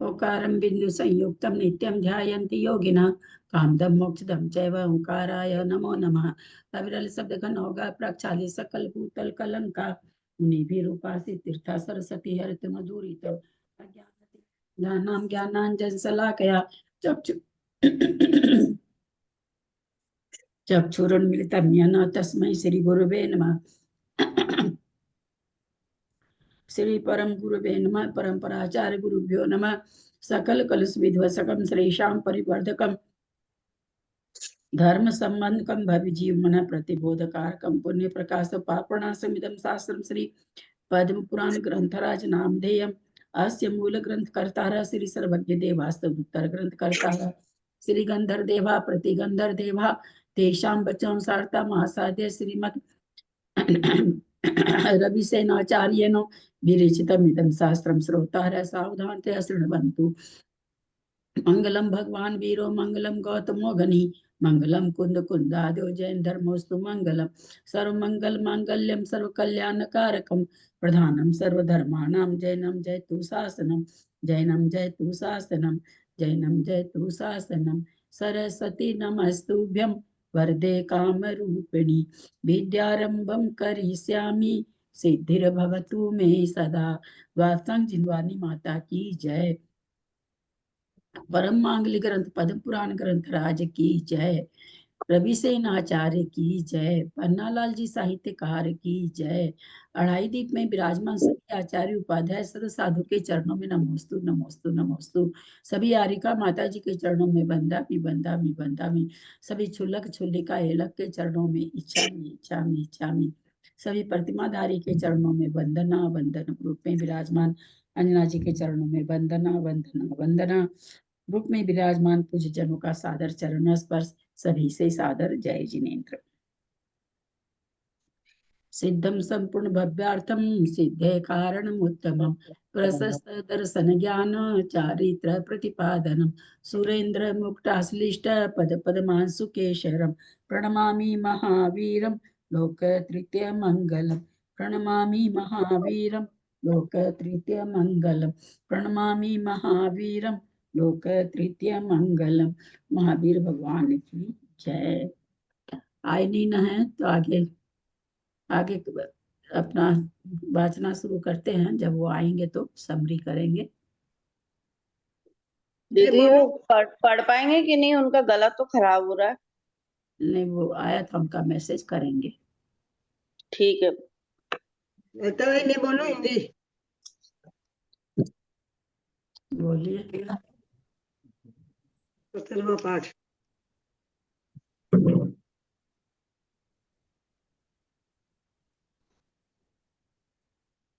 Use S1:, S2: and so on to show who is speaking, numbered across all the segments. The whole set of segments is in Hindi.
S1: ओकारं बिंदु संयुक्तं नित्यं ध्यायन्ति योगिनः कामदं मोक्षदं चैव ओंकाराय नमो नमः। अविरल शब्द घन होगा प्रक्षाली सकल भूतल कलंका मुनि भी रूपासी तीर्था सरस्वती हरित मधुरी तो ज्ञानाम ज्ञानांजन शलाकया चक्षु चक्षुरुन्मिलितं येन तस्मै श्री गुरुवे नमः। श्री परम गुरुवे नमः। परंपराचार्य गुरुभ्यो नमः। सकल कलुष विध्वंसकं श्रीशां परिवर्धकं धर्म संबंधकं भवि जीवमन प्रतिबोधकारकं पुण्य प्रकाश पापणासमिदं शास्त्रं श्री पद्म पुराण ग्रंथराज नामधेयम् अस्य मूल ग्रंथ कर्ता श्री सर्वज्ञ देवास्तव उत्तर ग्रंथ कर्ता श्री गंधर देवा प्रतिगंधर देवा तेषां वचनं सारता महासाध्य श्रीमद रविसेनाचार्येण विरचितमिदं शास्त्रं श्रोतारः सावधानतया शृण्वन्तु। मंगलम भगवान वीरो मंगलम गौतमो घनी मंगलम कुंद कुंदादो जैन धर्मोस्तु मंगलम सर्व मंगल मांगल्यम सर्व कल्याण कारकम प्रधानम सर्वधर्माणां जैनम जयतु शासनम जैनम जयतु शासनम जैनम जयतु शासनम सरस्वती नमस्तुभ्यं वरदे काम रूपिणी विद्यारंभम करिष्यामि सिद्धिर्भवतु मे सदा। वासंग जिनवानी माता की जय। परम मांगली ग्रंथ पद्म पुराण ग्रंथ राज की जय। रविसेन आचार्य की जय। पन्नालाल जी साहित्यकार की जय। अढ़ाई दीप में विराजमान सभी आचार्य उपाध्याय सदा साधु के चरणों में नमोस्तु नमोस्तु नमोस्तु। सभी आरिका माता जी के चरणों में बंदा मी सभी छुल्लक छुल्लिका एलक के चरणों में इच्छा मी इच्छा मी। सभी प्रतिमाधारी के चरणों में वंदना वंदन रूप में विराजमान अंजना जी के चरणों में वंदना वंदना वंदना। रूप में विराजमान पूज्य जनों का सादर चरण स्पर्श। सभी से सादर जय जिनेन्द्र। सिद्धम संपूर्ण भव्यार्थम सिद्धे कारणम उत्तमम प्रशस्त दर्शन ज्ञान चारित्र प्रतिपादनम सुरेंद्र मुक्ताश्लिष्ट पद पद्मांशु केशरम प्रणमामि महावीरम लोक तृतीय मंगलम प्रणमामि महावीरम लोक तृतीय मंगलम प्रणमामि महावीरम लोक तृतीय मंगलम। महावीर भगवान की जय। आय नहीं न है तो आगे आगे अपना वाचना शुरू करते हैं। जब वो आएंगे तो समरी करेंगे।
S2: दीदी वो पढ़ पाएंगे कि नहीं? उनका गला तो खराब हो रहा है।
S1: नहीं, वो आया था, उनका मैसेज करेंगे।
S2: ठीक है।
S3: नहीं बोलो हिंदी
S1: बोलिए।
S3: पाठ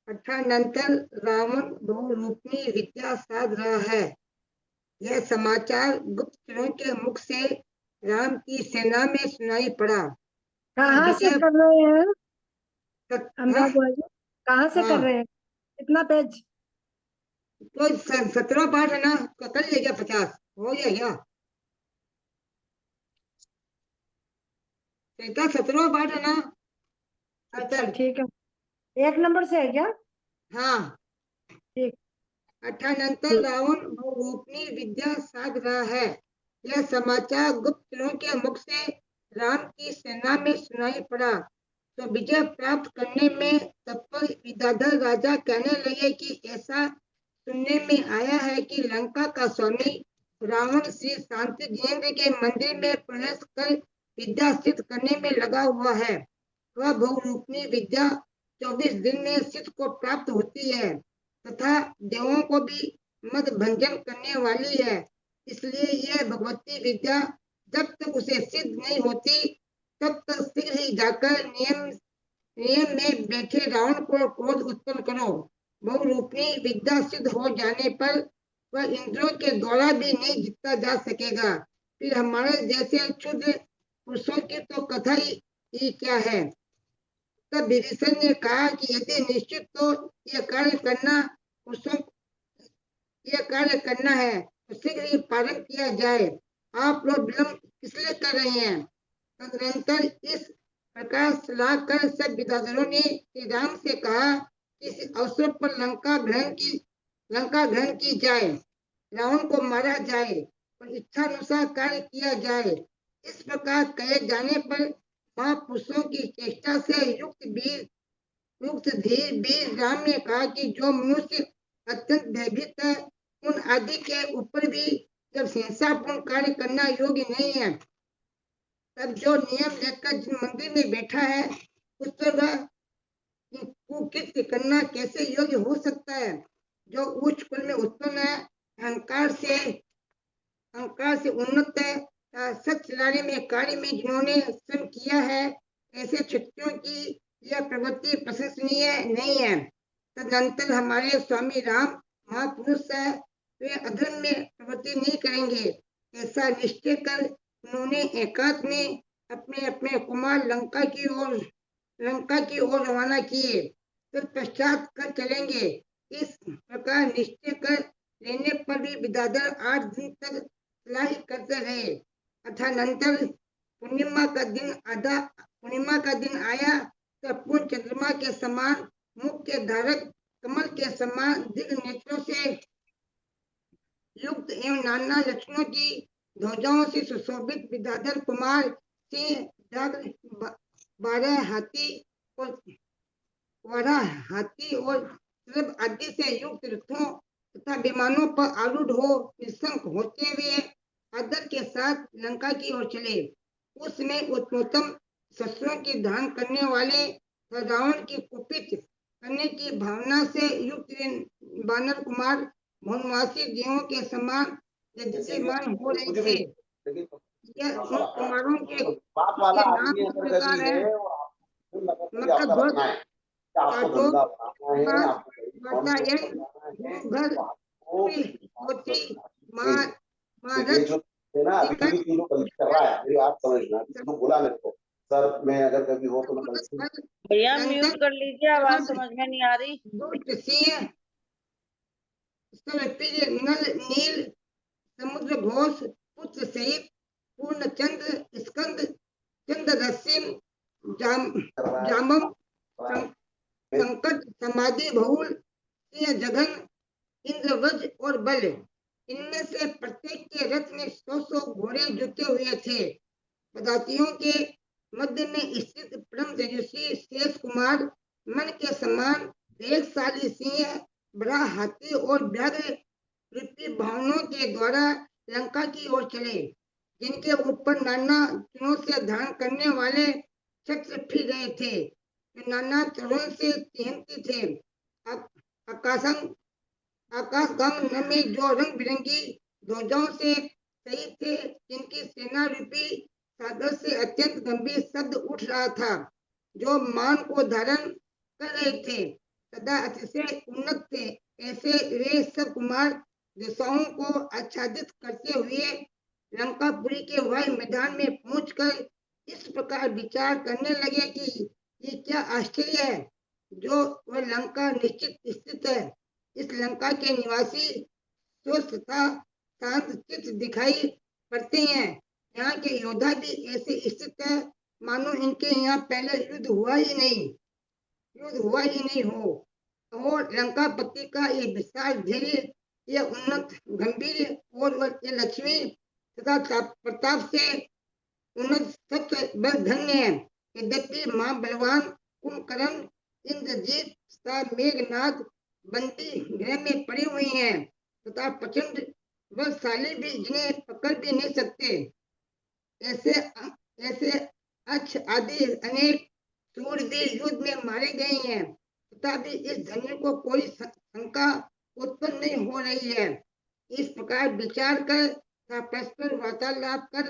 S3: अठानंतर रावण बहुरूपी विद्या साध रहा है। यह समाचार गुप्तचरों के मुख से राम की सेना में सुनाई पड़ा।
S4: कहाँ से कर रहे हैं
S3: हाँ?
S4: कहाँ से कर रहे हैं? कितना पेज?
S3: तो 17वां पाठ है ना, तो कर लिया 50 हो गया क्या? 17वां पाठ है ना।
S4: अच्छा ठीक है, 1 नंबर से है क्या?
S3: हाँ
S4: ठीक।
S3: अठानंतर रावण बहुरूपी विद्या साध रहा है। यह समाचार गुप्तचरों के मुख से राम की सेना में सुनाई पड़ा तो विजय प्राप्त करने में तत्पर विद्याधर राजा कहने लगे कि ऐसा सुनने में आया है कि लंका का स्वामी रावण श्री शांति जिनेन्द्र के मंदिर में प्रवेश कर विद्या सिद्ध करने में लगा हुआ है। वह बहुरूपी विद्या 24 दिन में सिद्ध को प्राप्त होती है तथा देवों को भी मद भंजन करने वाली है। इसलिए यह भगवती विद्या जब तक उसे सिद्ध नहीं होती तब तक शीघ्र ही जाकर नियम में बैठे रावण को क्रोध उत्पन्न करो। बहुरूपी विद्या सिद्ध हो जाने पर वह इंद्रों के द्वारा भी नहीं जीता जा सकेगा। फिर हमारे जैसे क्षुद्र पुरुषों की तो कथा ही क्या है। तब विभीषण ने कहा कि यदि निश्चित तो यह कार्य करना है तो शीघ्र ही पालन किया जाए। आप लोग विलंब किसलिए कर रहे हैं? तदनंतर इस प्रकार सलाह कर सब विद्याधरों ने श्री राम से कहा कि इस अवसर पर लंका ग्रहण की जाए। रावण को मारा जाए और इच्छानुसार कार्य किया जाए। इस प्रकार कहे जाने पर महापुरुषों की चेष्टा से युक्त धीर वीर राम ने कहा कि जो मनुष्य अत्यंत भयभीत है, उन आदि के ऊपर भी जब हिंसापूर्ण कार्य करना योग्य नहीं है, तब जो नियम लेकर जिन मंदिर में बैठा है, उस पर वह कुकृत्य करना कैसे योग्य हो सकता है। जो उच्च कुल में उत्पन्न है, अहंकार से उन्नत है, सच चलाने में कार्य में जिन्होंने श्रम किया है, ऐसे क्षत्रियों की यह प्रवृत्ति प्रशंसनीय नहीं है। तदनंतर हमारे स्वामी राम महापुरुष है, वे अधर्म में प्रवृत्ति नहीं करेंगे, ऐसा निश्चय कर उन्होंने एकांत में अपने अपने कुमार लंका की ओर रवाना किए। तत्पश्चात कर चलेंगे। इस प्रकार निश्चय कर लेने पर भी विद्याधर 8 दिन तक सलाही करते रहे। अथानंतर पूर्णिमा का दिन आया, तब पूर्ण चंद्रमा के समान मुख के धारक, कमल के समान दीर्घ नेत्रों से युक्त एवं नाना लक्षणों की ध्वजाओं से सुशोभित विद्याधर कुमार सिंह, व्याघ्र, 12 हाथी और सर्प आदि से युक्त रथों तथा विमानों पर आरूढ़ हो निशंक होते हुए आदर के साथ लंका की ओर चले। उसमें उत्तमोत्तम शस्त्रों की धारण करने वाले रावण की कुपित करने की भावना से युक्त वानर कुमार वनवासी देवों के समान यजमान हो रहे थे। यह उन कुमारों के नाम इस प्रकार है: मकरध्वज, काटोप, वातायन, भूगर्भ, होती, मारत,
S5: सर मैं अगर कभी हो तो
S2: भैया म्यूट कर लीजिए, आवाज समझ में नहीं आ रही।
S3: दुष्ट सिंह, नल नील, समुद्र घोष, पुत्र सहित पूर्ण चंद्र, स्कंद, चंद्ररश्मि, जामम, संकट, समाधि बहुल, सिंह जघन, इंद्रवज और बल। इनमें से प्रत्येक के रथ में 100 घोड़े जुटे हुए थे। पदातियों के मध्य में स्थित परम तेजस्वी शेष कुमार मन के समान वेगशाली सिंह, बड़ा हाथी और व्याघ्र रूपी भावनों के द्वारा लंका की ओर चले, जिनके ऊपर नाना चुनों से धारण करने वाले छत्र फिर रहे थे। नाना चरों से तिहनती थे। आकाशगंग में जो रंग बिरंगी ध्वजाओं से सहित थे, जिनकी सेना रूपी सागर से अत्यंत गंभीर शब्द उठ रहा था, जो मान को धारण कर रहे थे, सदा अतिशय उन्नत थे। ऐसे वे सब कुमार दिशाओं को आच्छादित करते हुए लंकापुरी के वायु मैदान में पहुंचकर इस प्रकार विचार करने लगे कि ये क्या आश्चर्य है, जो वह लंका निश्चित स्थित है। इस लंका के निवासी स्वस्थ तथा शांत चित्त दिखाई पड़ते हैं। यहाँ के योद्धा भी ऐसे स्थित है मानो इनके यहाँ पहले युद्ध हुआ ही नहीं हो। और लंकापति का ये विशाल धैर्य, यह उन्नत गंभीर और ये लक्ष्मी तथा प्रताप से उन्नत सत्य बल धन्य है। यद्यपि मां बलवान कुंभकर्ण, इंद्रजीत तथा मेघनाथ बंदी गृह में पड़ी हुई हैं तथा प्रचंड बलशाली भी, जिन्हें पकड़ भी नहीं सकते। ऐसे अक्ष आदि अनेक सूरवीर युद्ध में मारे गए हैं, तथा भी इस धन्य को कोई शंका उत्पन्न नहीं हो रही है। इस प्रकार विचार कर तथा परस्पर वार्तालाप कर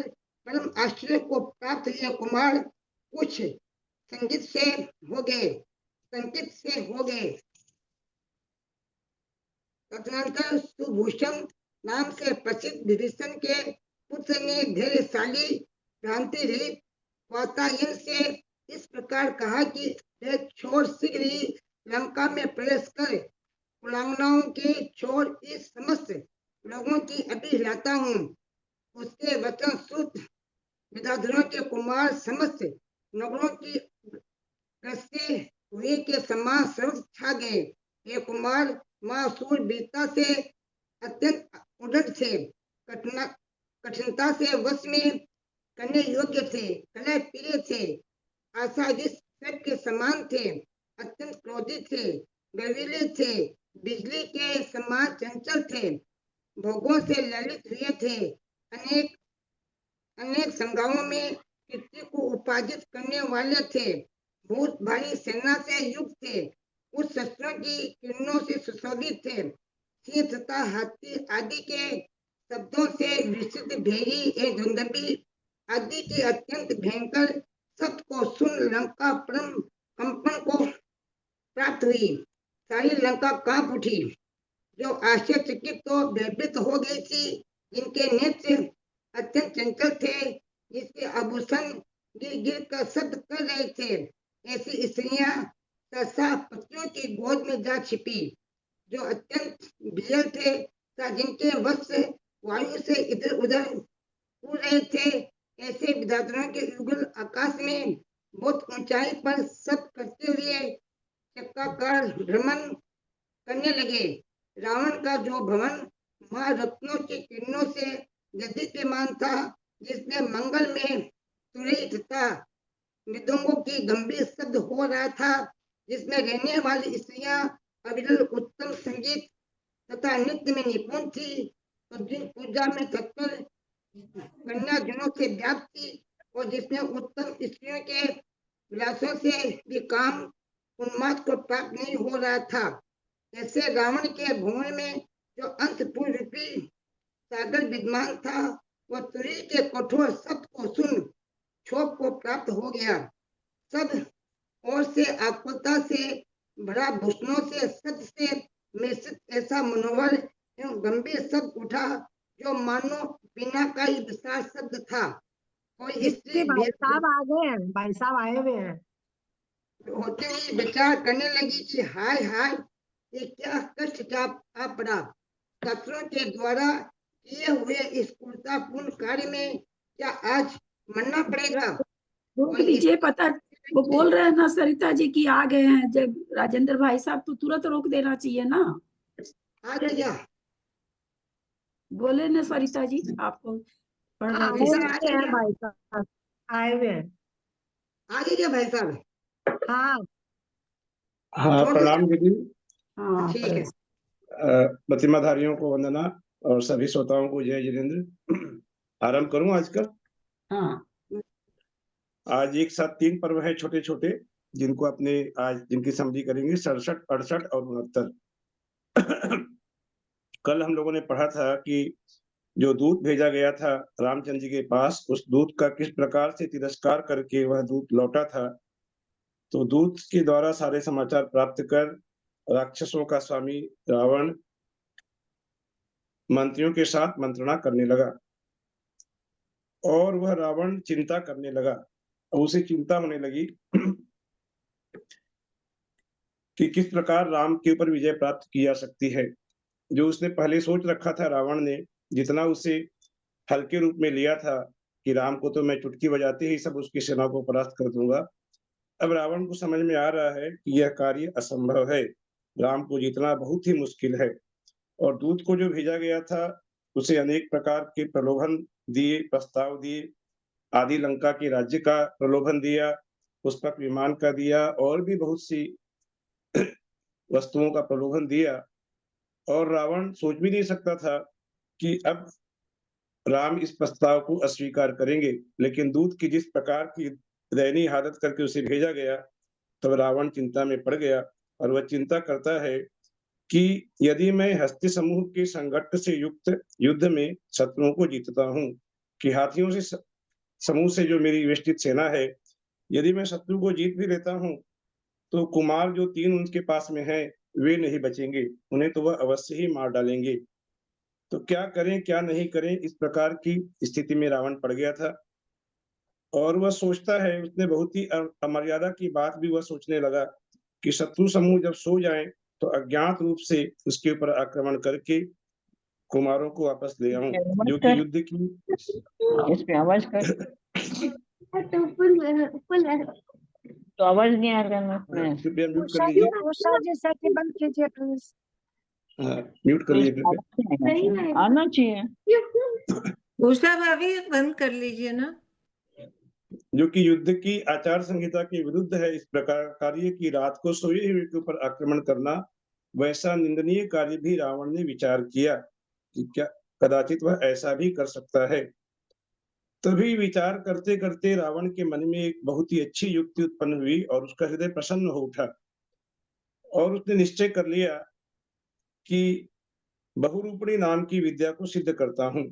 S3: परम आश्चर्य को प्राप्त हुए कुमार कुछ संकित से हो गए। तदनंतर सुभूषण नाम से प्रसिद्ध विभीषण के पुत्र ने धैर्यशाली भ्रांति रहित वातायन से इस प्रकार कहा कि वे छोर शीघ्र ही लंका में प्रवेश कर कुलांगनाओं के छोर इस समस्त लोगों की अभिलाता हूँ। उसके वचन सुत विद्याधरों के कुमार समस्त नगरों की ग्रस्ते हुए के समान सर्व छा गए। ये कुमार मासूर वीरता से अत्यंत सुदृढ़ थे, कठिनता से वश में करने योग्य थे, कलह प्रिय थे, आशादीश के समान थे, अत्यंत क्रोधित थे, गर्वीले थे, बिजली के समान चंचल थे, भोगों से ललित हुए थे, अनेक अनेक संगाओं में कीर्ति को उपार्जित करने वाले थे, बहुत भारी सेना से युक्त थे, उस शस्त्रों की किरणों से सुशोभित थे, सिंह तथा हाथी आदि के शब्दों से विस्तृत भेरी एवं धुंधली आदि के अत्यंत भयंकर शब्द को सुन लंका परम कंपन को प्राप्त हुई, सारी लंका कांप उठी, जो आश्चर्यचकित तो भयभीत हो गई थी, जिनके नेत्र अत्यंत चंचल थे, जिसके आभूषण गिर गिर कर शब्द कर रहे थे, ऐसी स्त्रियां सहसा पतियों की गोद में जा छिपी, जो अत्यंत विजल थे, जिनके वस्त्र वायु से इधर उधर उड़ रहे थे, ऐसे विधाताओं के युगल आकाश में बहुत ऊंचाई पर सब करते हुए चक्राकार भ्रमण करने लगे। रावण का जो भवन महारत्नों की किरणों से गदित्यमान था, जिसमें मंगल में तुरई तथा मृदंगों की गंभीर शब्द हो रहा था, जिसमें रहने वाली स्त्रियां अविरल उत्तम संगीत तथा नृत्य में निपुण थी, तो दिन पूजा में तत्पर कन्या जनों से व्याप्त थी, और जिसमें उत्तम स्त्रियों के विलासों से भी काम उन्माद को प्राप्त नहीं हो रहा था, ऐसे रावण के भवन में जो अंतपुर रूपी सागर विद्यमान था, वह तुरी के कठोर शब्द को सुन क्षोभ को प्राप्त हो गया, सब और से आकुलता से भरा भूषणों से शब्द से मिश्रित ऐसा मनोबल एवं गंभीर शब्द उठा, जो मानो बिना का ही विशाल शब्द था। कोई स्त्री
S4: भाई साहब आ गए हैं, भाई साहब आए हुए हैं।
S3: होते ही विचार करने लगी कि हाय हाय, ये क्या कष्ट आ पड़ा, शत्रुओं के द्वारा किए हुए इस क्रूरतापूर्ण कार्य में क्या आज मरना पड़ेगा।
S1: रोक दीजिए, पता वो बोल रहे हैं ना सरिता जी की आ गए हैं, जब राजेंद्र भाई साहब तो तुरंत रोक देना चाहिए ना।
S3: आ गए क्या?
S1: बोले ना सरिता जी, आपको पढ़ रहे
S4: आए
S1: थे।
S4: हुए हैं भाई साहब, आए हुए हैं।
S3: आ गए क्या भाई साहब?
S4: हाँ
S6: हाँ, प्रणाम दीदी।
S1: हाँ,
S3: ठीक है।
S6: प्रतिमाधारियों को वंदना और सभी श्रोताओं को जय जिनेन्द्र। आरंभ करूं आज का।
S1: हाँ,
S6: आज एक साथ 3 पर्व है छोटे छोटे, जिनको अपने आज जिनकी समझी करेंगे 67, 68 और 69। कल हम लोगों ने पढ़ा था कि जो दूत भेजा गया था रामचंद्र जी के पास, उस दूत का किस प्रकार से तिरस्कार करके वह दूत लौटा था। तो दूत के द्वारा सारे समाचार प्राप्त कर राक्षसों का स्वामी रावण मंत्रियों के साथ मंत्रणा करने लगा, और वह रावण चिंता करने लगा, और उसे चिंता होने लगी कि किस प्रकार राम के ऊपर विजय प्राप्त की जा सकती है। जो उसने पहले सोच रखा था रावण ने, जितना उसे हल्के रूप में लिया था कि राम को तो मैं चुटकी बजाते ही सब उसकी सेना को परास्त कर दूंगा, अब रावण को समझ में आ रहा है कि यह कार्य असंभव है, राम को जीतना बहुत ही मुश्किल है। और दूत को जो भेजा गया था उसे अनेक प्रकार के प्रलोभन दिए, प्रस्ताव दिए, आदि लंका के राज्य का प्रलोभन दिया, पुष्पक विमान का दिया, और भी बहुत सी वस्तुओं का प्रलोभन दिया। और रावण सोच भी नहीं सकता था कि अब राम इस प्रस्ताव को अस्वीकार करेंगे, लेकिन दूत की जिस प्रकार की दयनीय हालत करके उसे भेजा गया, तब रावण चिंता में पड़ गया, और वह चिंता करता है कि यदि मैं हस्ती समूह के संगठन से युक्त युद्ध में शत्रुओं को जीतता हूं, कि हाथियों से समूह से जो मेरी विस्तृत सेना है, यदि मैं शत्रु को जीत भी लेता हूं, तो कुमार जो 3 उनके पास में हैं, वे नहीं बचेंगे, उन्हें तो वह अवश्य ही मार डालेंगे। तो क्या करें क्या नहीं करें, इस प्रकार की स्थिति में रावण पड़ गया था। और वह सोचता है, उसने बहुत ही अमर्यादा की बात भी वह सोचने लगा कि शत्रु समूह जब सो जाएं, तो अज्ञात रूप से उसके ऊपर आक्रमण करके कुमारों को वापस ले आऊं, जो कि युद्ध की
S2: इस पे आवाज कर। तो आवाज नहीं आ रहा है।
S6: कृपया म्यूट कर
S4: उषा जी,
S6: लीजिए।
S4: उषा जी से बंद कीजिए प्लीज।
S6: हाँ, म्यूट कर लीजिए कृपया।
S4: नहीं है।
S7: आना चाहिए।
S3: उषा भाभी बंद कर लीजिए ना।
S6: जो कि युद्ध की आचार संहिता के विरुद्ध है। इस प्रकार कार्य की रात को सोए हुए के ऊपर आक्रमण करना वैसा निंदनीय कार्य भी रावण ने विचार किया कि क्या कदाचित वह ऐसा भी कर सकता है। तभी विचार करते करते रावण के मन में एक बहुत ही अच्छी युक्ति उत्पन्न हुई और उसका हृदय प्रसन्न हो उठा और उसने निश्चय कर लिया कि बहुरूपणी नाम की विद्या को सिद्ध करता हूं,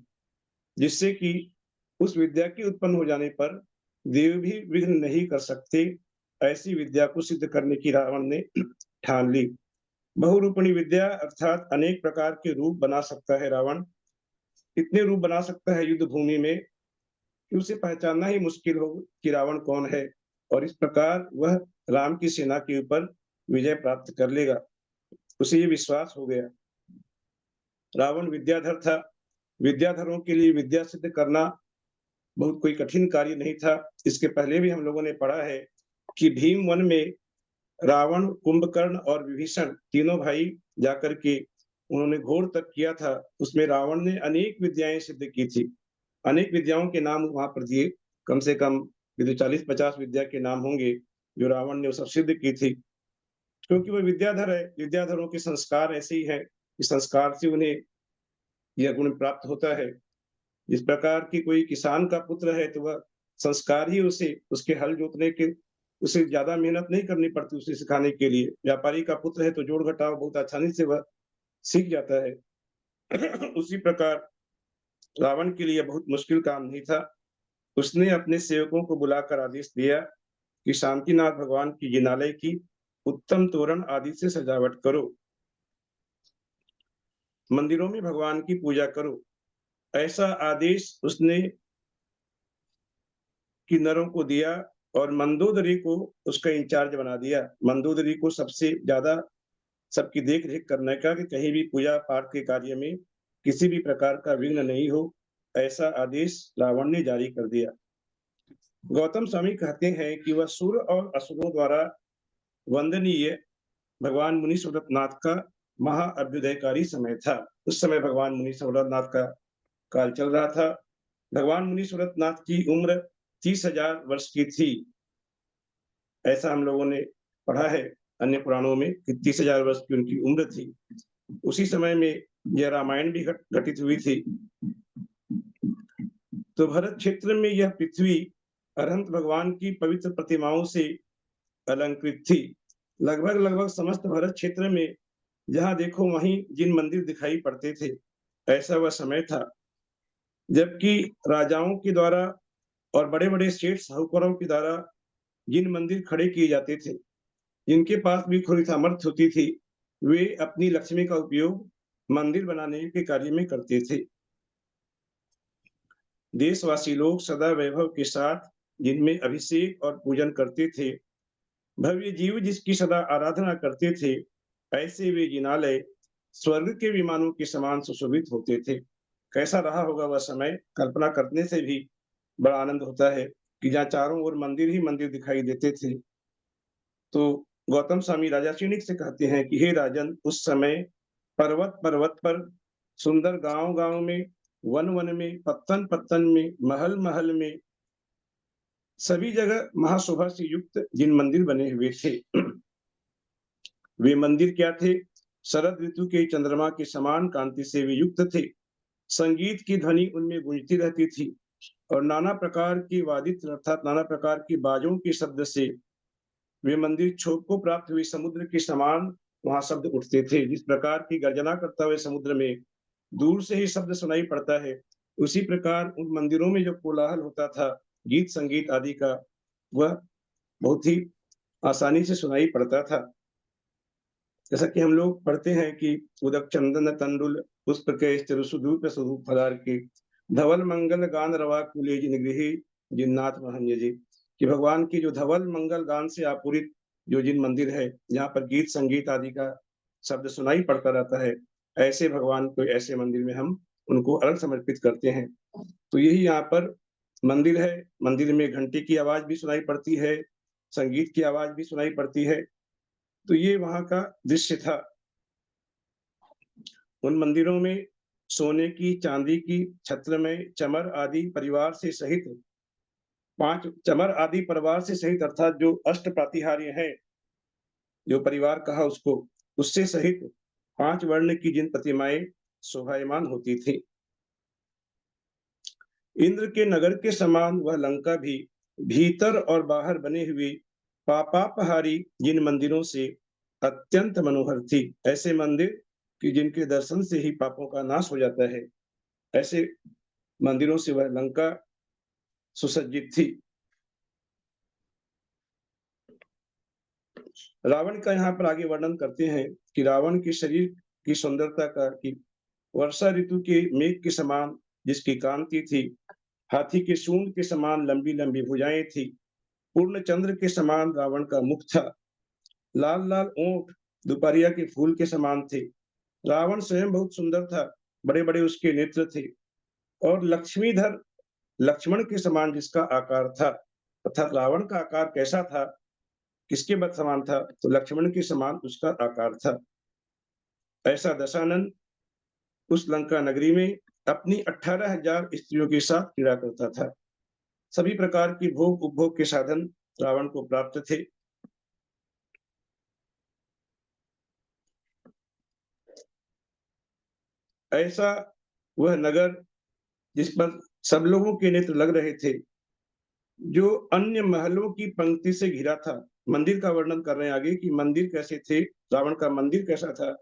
S6: जिससे कि उस विद्या के उत्पन्न हो जाने पर देव भी विघ्न नहीं कर सकते। ऐसी विद्या को सिद्ध करने की रावण ने ठान ली। बहुरूपणी विद्या अर्थात अनेक प्रकार के रूप बना सकता है रावण। इतने रूप बना सकता है युद्ध भूमि में कि उसे पहचानना ही मुश्किल हो कि रावण कौन है, और इस प्रकार वह राम की सेना के ऊपर विजय प्राप्त कर लेगा। उसे ये विश्वास हो गया। रावण विद्याधर था। विद्याधरों के लिए विद्या सिद्ध करना बहुत कोई कठिन कार्य नहीं था। इसके पहले भी हम लोगों ने पढ़ा है कि भीम वन में रावण, कुंभकर्ण और विभीषण तीनों भाई जाकर के उन्होंने घोर तप किया था। उसमें रावण ने अनेक विद्याएं सिद्ध की थी। अनेक विद्याओं के नाम वहां पर दिए, कम से कम 40-50 विद्या के नाम होंगे जो रावण ने वो सब सिद्ध की थी। क्योंकि वह विद्याधर है। विद्याधरों के संस्कार ऐसे ही है कि संस्कार से उन्हें यह गुण प्राप्त होता है। जिस प्रकार की कोई किसान का पुत्र है तो वह संस्कार ही उसे उसके हल जोतने के उसे ज्यादा मेहनत नहीं करनी पड़ती उसे सिखाने के लिए। व्यापारी का पुत्र है तो जोड़ घटाव बहुत आसानी से वह सीख जाता है। उसी प्रकार रावण के लिए बहुत मुश्किल काम नहीं था। उसने अपने सेवकों को बुलाकर आदेश दिया कि शांतिनाथ भगवान की जिनालय की उत्तम तोरण आदि से सजावट करो, मंदिरों में भगवान की पूजा करो। ऐसा आदेश उसने किन्नरों को दिया और मंदोदरी को उसका इंचार्ज बना दिया। मंदोदरी को सबसे ज्यादा सबकी देख रेख करने का कि कहीं भी पूजा पाठ के कार्य में किसी भी प्रकार का विघ्न नहीं हो, ऐसा आदेश रावण ने जारी कर दिया। गौतम स्वामी कहते हैं कि वह सुर और असुरों द्वारा वंदनीय भगवान मुनि सुव्रतनाथ का महाअभ्युदयकारी समय था। उस समय भगवान मुनि सुव्रतनाथ का काल चल रहा था। भगवान मुनि सुव्रतनाथ की उम्र 30,000 वर्ष की थी। ऐसा हम लोगों ने पढ़ा है अन्य पुराणों में कि 30,000 वर्ष की उनकी उम्र थी। उसी समय में यह रामायण भी घटित हुई थी। तो भरत क्षेत्र में यह पृथ्वी अरहंत भगवान की पवित्र प्रतिमाओं से अलंकृत थी। लगभग समस्त भरत क्षेत्र में जहां देखो वहीं जिन मंदिर दिखाई पड़ते थे, ऐसा वह समय था जबकि राजाओं के द्वारा और बड़े बड़े सेठ साहूकारों के द्वारा जिन मंदिर खड़े किए जाते थे, जिनके पास भी थोड़ी सामर्थ्य होती थी, वे अपनी लक्ष्मी का उपयोग मंदिर बनाने के कार्य में करते थे। देशवासी लोग सदा वैभव के साथ जिनमें अभिषेक और पूजन करते थे, भव्य जीव जिसकी सदा आराधना करते थे, ऐसे वे जिनालय स्वर्ग के विमानों के समान सुशोभित होते थे। कैसा रहा होगा वह समय, कल्पना करने से भी बड़ा आनंद होता है कि जहाँ चारों ओर मंदिर ही मंदिर दिखाई देते थे। तो गौतम स्वामी राजा श्रीनिक से कहते हैं कि हे राजन, उस समय पर्वत पर्वत पर, सुंदर गांव गांव में, वन वन में, पत्तन पत्तन में, महल महल में, सभी जगह महाशोभा से युक्त जिन मंदिर बने हुए थे, वे मंदिर क्या थे? शरद ऋतु के चंद्रमा के समान कांति से वे युक्त थे। संगीत की ध्वनि उनमें गूंजती रहती थी और नाना प्रकार की वादित्र अर्थात नाना प्रकार की बाजों के शब्द से वे मंदिर क्षोभ को प्राप्त हुए समुद्र के समान वहां शब्द उठते थे। जिस प्रकार की गर्जना करता हुए समुद्र में दूर से ही शब्द सुनाई पड़ता है, उसी प्रकार उन मंदिरों में जो कोलाहल होता था गीत संगीत आदि का, वह बहुत ही आसानी से सुनाई पड़ता था। जैसा कि हम लोग पढ़ते हैं कि उदक चंदन तंडुल पुष्प के सुधूप स्वरूप फलार के धवल मंगल गान रवा कुले जिन गृही जिन्नाथ महन्य जी, कि भगवान की जो धवल मंगल गान से आपूरित जो जिन मंदिर है, जहाँ पर गीत संगीत आदि का शब्द सुनाई पड़ता रहता है, ऐसे भगवान को ऐसे मंदिर में हम उनको अर्घ समर्पित करते हैं। तो यही यहाँ पर मंदिर है। मंदिर में घंटी की आवाज भी सुनाई पड़ती है, संगीत की आवाज भी सुनाई पड़ती है। तो ये वहां का दृश्य था। उन मंदिरों में सोने की, चांदी की, छत्रमय, चमर आदि परिवार से सहित 5 चमर आदि परिवार से सहित अर्थात जो अष्ट प्रातिहार्य हैं, जो परिवार कहा उसको, उससे सहित 5 वर्ण की जिन प्रतिमाएं शोभायमान होती थी। इंद्र के नगर के समान वह लंका भी भीतर और बाहर बने हुए पापापहारी जिन मंदिरों से अत्यंत मनोहर थी। ऐसे मंदिर कि जिनके दर्शन से ही पापों का नाश हो जाता है, ऐसे मंदिरों से वह लंका सुसज्जित थी। रावण का यहाँ पर आगे वर्णन करते हैं कि रावण के शरीर की सुंदरता का, कि वर्षा ऋतु के मेघ के समान जिसकी कांति थी, हाथी के सूंड के समान लंबी लंबी भुजाएं थी, पूर्ण चंद्र के समान रावण का मुख था, लाल लाल ओंठ दोपहरिया के फूल के समान थे। रावण स्वयं बहुत सुंदर था, बड़े बड़े उसके नेत्र थे, और लक्ष्मीधर लक्ष्मण के समान जिसका आकार था। अर्थात रावण का आकार कैसा था, किसके समान था, तो लक्ष्मण के समान उसका आकार था। ऐसा दशानन उस लंका नगरी में अपनी 18,000 स्त्रियों के साथ क्रीड़ा करता था। सभी प्रकार की भोग उपभोग के साधन रावण को प्राप्त थे। ऐसा वह नगर जिस पर सब लोगों के नेत्र लग रहे थे, जो अन्य महलों की पंक्ति से घिरा था। मंदिर का वर्णन कर रहे हैं आगे कि मंदिर कैसे थे, रावण का मंदिर कैसा था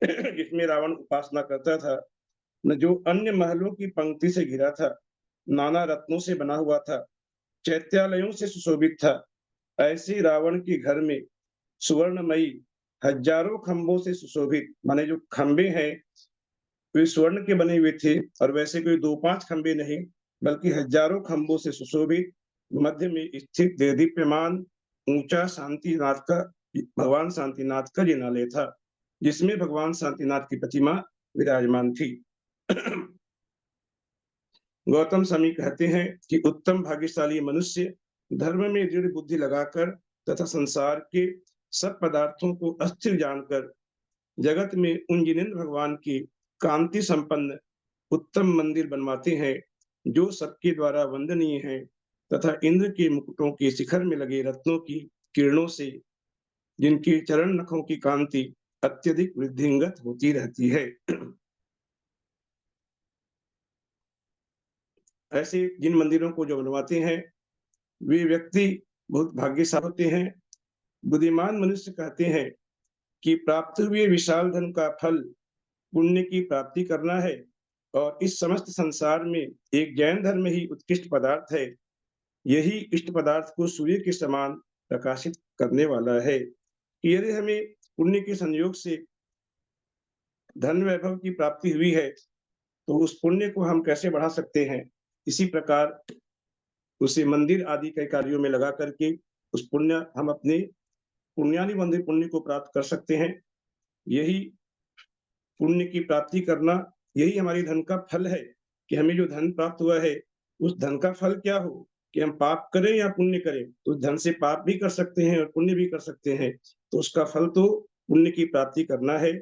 S6: जिसमें रावण उपासना करता था, न जो अन्य महलों की पंक्ति से घिरा था, नाना रत्नों से बना हुआ था, चैत्यालयों से सुशोभित था। ऐसे रावण के घर में सुवर्णमयी हजारों खंभों से सुशोभित, माने जो खंबे हैं वे स्वर्ण के बने हुए थे, और वैसे कोई 2-5 खंबे नहीं बल्कि हजारों खंभों से सुशोभित, मध्य में स्थित देदीप्यमान ऊंचा शांतिनाथ का, भगवान शांतिनाथ का जिनालय था, जिसमें भगवान शांतिनाथ की प्रतिमा विराजमान थी। गौतम स्वामी कहते हैं कि उत्तम भाग्यशाली मनुष्य धर्म में दृढ़ बुद्धि लगाकर तथा संसार के सब पदार्थों को अस्थिर जानकर जगत में उन जिनेंद्र भगवान की कांति संपन्न उत्तम मंदिर बनवाते हैं, जो सबके द्वारा वंदनीय है, तथा इंद्र के मुकुटों के शिखर में लगे रत्नों की किरणों से जिनके चरण नखों की कांति अत्यधिक वृद्धिंगत होती रहती है। ऐसे जिन मंदिरों को जो बनवाते हैं वे व्यक्ति बहुत भाग्यशाली होते हैं। बुद्धिमान मनुष्य कहते हैं कि प्राप्त हुए विशाल धन का फल पुण्य की प्राप्ति करना है, और इस समस्त संसार में एक जैन धर्म ही उत्कृष्ट पदार्थ है। यही इष्ट पदार्थ को सूर्य के समान प्रकाशित करने वाला है। यदि हमें पुण्य के संयोग से धन वैभव की प्राप्ति हुई है तो उस पुण्य को हम कैसे बढ़ा सकते हैं, इसी प्रकार उसे मंदिर आदि के कार्यों में लगा करके उस पुण्य हम अपने पुण्यानि मंदिर पुण्य को प्राप्त कर सकते हैं। यही पुण्य की प्राप्ति करना, यही हमारी धन का फल है कि हमें जो धन प्राप्त हुआ है उस धन का फल क्या हो, कि हम पाप करें या पुण्य करें, तो उस धन से पाप भी कर सकते हैं और पुण्य भी कर सकते हैं, तो उसका फल तो पुण्य की प्राप्ति करना है।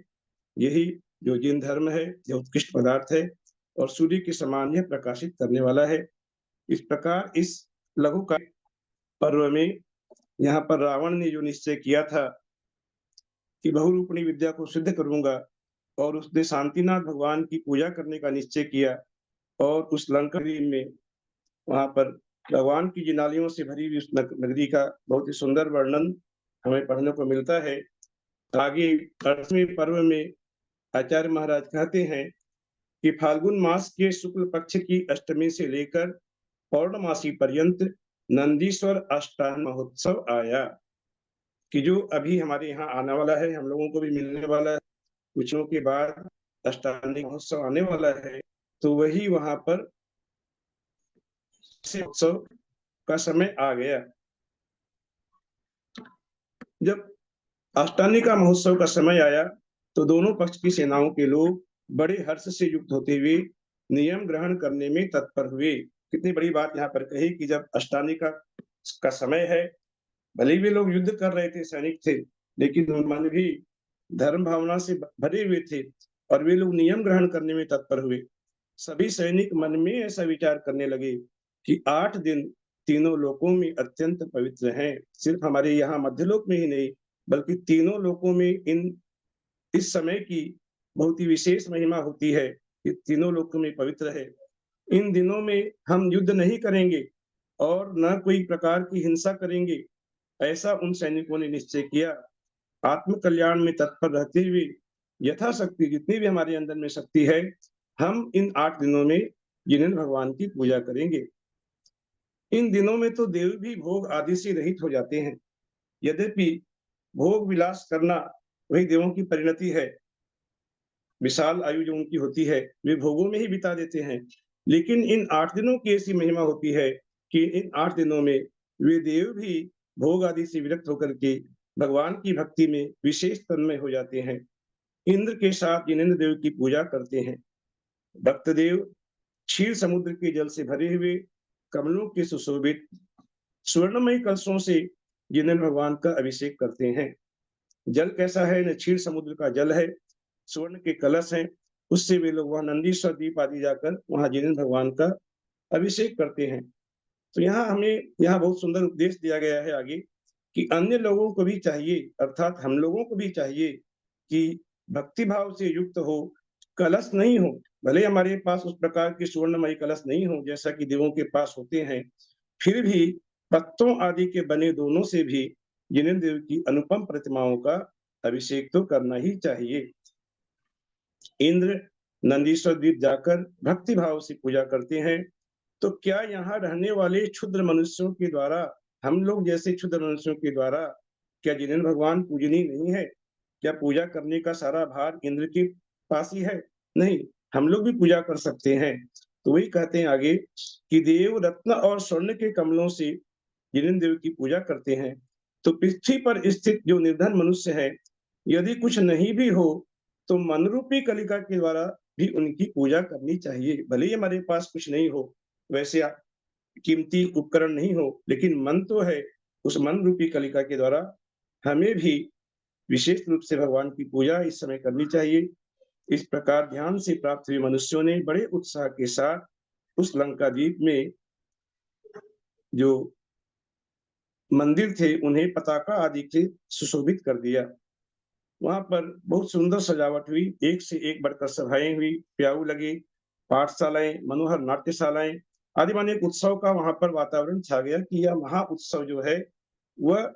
S6: यही जो जिन धर्म है यह उत्कृष्ट पदार्थ है और सूर्य के समान यह प्रकाशित करने वाला है। इस प्रकार इस लघु का पर्व में यहाँ पर रावण ने जो निश्चय किया था कि बहुरूपणी विद्या को सिद्ध करूंगा, और उसने शांतिनाथ भगवान की पूजा करने का निश्चय किया, और उस लंका में वहां पर भगवान की जिनालियों से भरी हुई उस नगरी का बहुत ही सुंदर वर्णन हमें पढ़ने को मिलता है। आगे 8वें पर्व में आचार्य महाराज कहते हैं कि फाल्गुन मास के शुक्ल पक्ष की अष्टमी से लेकर पौर्णमासी पर्यंत नंदीश्वर अष्टान महोत्सव आया, कि जो अभी हमारे यहाँ आने वाला है, हम लोगों को भी मिलने वाला है, कुछ दिनों के बाद अष्टांगिक महोत्सव आने वाला है। तो वही वहां पर उत्सव का समय आ गया। जब अष्टानिका महोत्सव का समय आया तो दोनों पक्ष की सेनाओं के लोग बड़े हर्ष से युक्त होते हुए नियम ग्रहण करने में तत्पर हुए। कितनी बड़ी बात यहाँ पर कही कि जब अष्टानिका का समय है, भले भी लोग युद्ध कर रहे थे, सैनिक थे, लेकिन उनमें भी धर्म भावना से भरे हुए थे और वे लोग नियम ग्रहण करने में तत्पर हुए। सभी सैनिक मन में ऐसा विचार करने लगे कि 8 दिन तीनों लोकों में अत्यंत पवित्र हैं। सिर्फ हमारे यहाँ मध्यलोक में ही नहीं, बल्कि तीनों लोकों में इस समय की बहुत ही विशेष महिमा होती है कि तीनों लोकों में पवित्र है। इन दिनों में हम युद्ध नहीं करेंगे और न कोई प्रकार की हिंसा करेंगे, ऐसा उन सैनिकों ने निश्चय किया। आत्म कल्याण में तत्पर रहते हुए यथाशक्ति जितनी भी हमारे अंदर में शक्ति है, हम इन 8 दिनों में जिनेंद्र भगवान की पूजा करेंगे। इन दिनों में तो देव भी भोग आदि से रहित हो जाते हैं। यद्यपि भोग विलास करना वही देवों की परिणति है, विशाल आयु जो उनकी होती है वे भोगों में ही बिता देते हैं, लेकिन इन 8 दिनों की ऐसी महिमा होती है कि इन 8 दिनों में वे देव भी भोग आदि से विरक्त होकर के भगवान की भक्ति में विशेष तन्मय हो जाते हैं। इंद्र के साथ जिनेंद्र देव की पूजा करते हैं। भक्त देव क्षीर समुद्र के जल से भरे हुए कमलों के सुशोभित स्वर्णमयी कलशों से जिनेंद्र भगवान का अभिषेक करते हैं। जल कैसा है? न क्षीर समुद्र का जल है, स्वर्ण के कलश हैं, उससे वे लोग वहां नंदीश्वर द्वीप आदि जाकर वहां जिनेंद्र भगवान का अभिषेक करते हैं। तो हमें यहाँ बहुत सुंदर उपदेश दिया गया है आगे कि अन्य लोगों को भी चाहिए, अर्थात हम लोगों को भी चाहिए कि भक्ति भाव से युक्त हो, कलश नहीं हो, भले हमारे पास उस प्रकार के स्वर्णमयी कलश नहीं हो जैसा कि देवों के पास होते हैं, फिर भी पत्तों आदि के बने दोनों से भी जिनेंद्र देव की अनुपम प्रतिमाओं का अभिषेक तो करना ही चाहिए। इंद्र नंदीश्वर द्वीप जाकर भक्ति भाव से पूजा करते हैं। तो क्या यहाँ रहने वाले क्षुद्र मनुष्यों के द्वारा, हम लोग जैसे क्षुद्र मनुष्यों के द्वारा, क्या जिनेंद्र भगवान पूजनीय नहीं है? क्या पूजा करने का सारा भार इंद्र के पास ही है? नहीं, हम लोग भी पूजा कर सकते हैं। तो वही कहते हैं आगे कि देव रत्न और स्वर्ण के कमलों से जिनेंद्र देव की पूजा करते हैं। तो पृथ्वी पर स्थित जो निर्धन मनुष्य है, यदि कुछ नहीं भी हो तो मन रूपी कलिका के द्वारा भी उनकी पूजा करनी चाहिए। भले ही हमारे पास कुछ नहीं हो, वैसे कीमती उपकरण नहीं हो, लेकिन मन तो है, उस मन रूपी कलिका के द्वारा हमें भी विशेष रूप से भगवान की पूजा इस समय करनी चाहिए। इस प्रकार ध्यान से प्राप्त हुए मनुष्यों ने बड़े उत्साह के साथ उस लंका द्वीप में जो मंदिर थे उन्हें पताका आदि से सुशोभित कर दिया। वहां पर बहुत सुंदर सजावट हुई, एक से एक बढ़कर सभाएं हुई, प्याऊ लगे, पाठशालाएं, मनोहर नाट्यशालाएं आदि, माने एक उत्सव का वहां पर वातावरण छा गया कि यह महा उत्सव जो है वह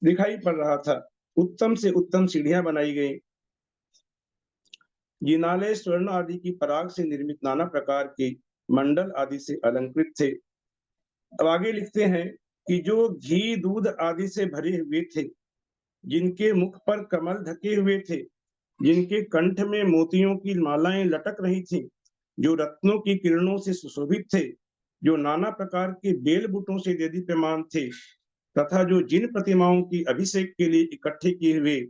S6: दिखाई पड़ रहा था। उत्तम से उत्तम सीढ़ियां बनाई गई, जिनालय स्वर्ण आदि की पराग से निर्मित नाना प्रकार के मंडल आदि से अलंकृत थे। अब आगे लिखते हैं कि जो घी दूध आदि से भरे हुए थे, जिनके मुख पर कमल ढके हुए थे, जिनके कंठ में मोतियों की मालाएं लटक रही थीं, जो रत्नों की किरणों से सुशोभित थे, जो नाना प्रकार के बेल बूटों से देदीप्यमान थे, तथा जो जिन प्रतिमाओं की अभिषेक के लिए इकट्ठे किए हुए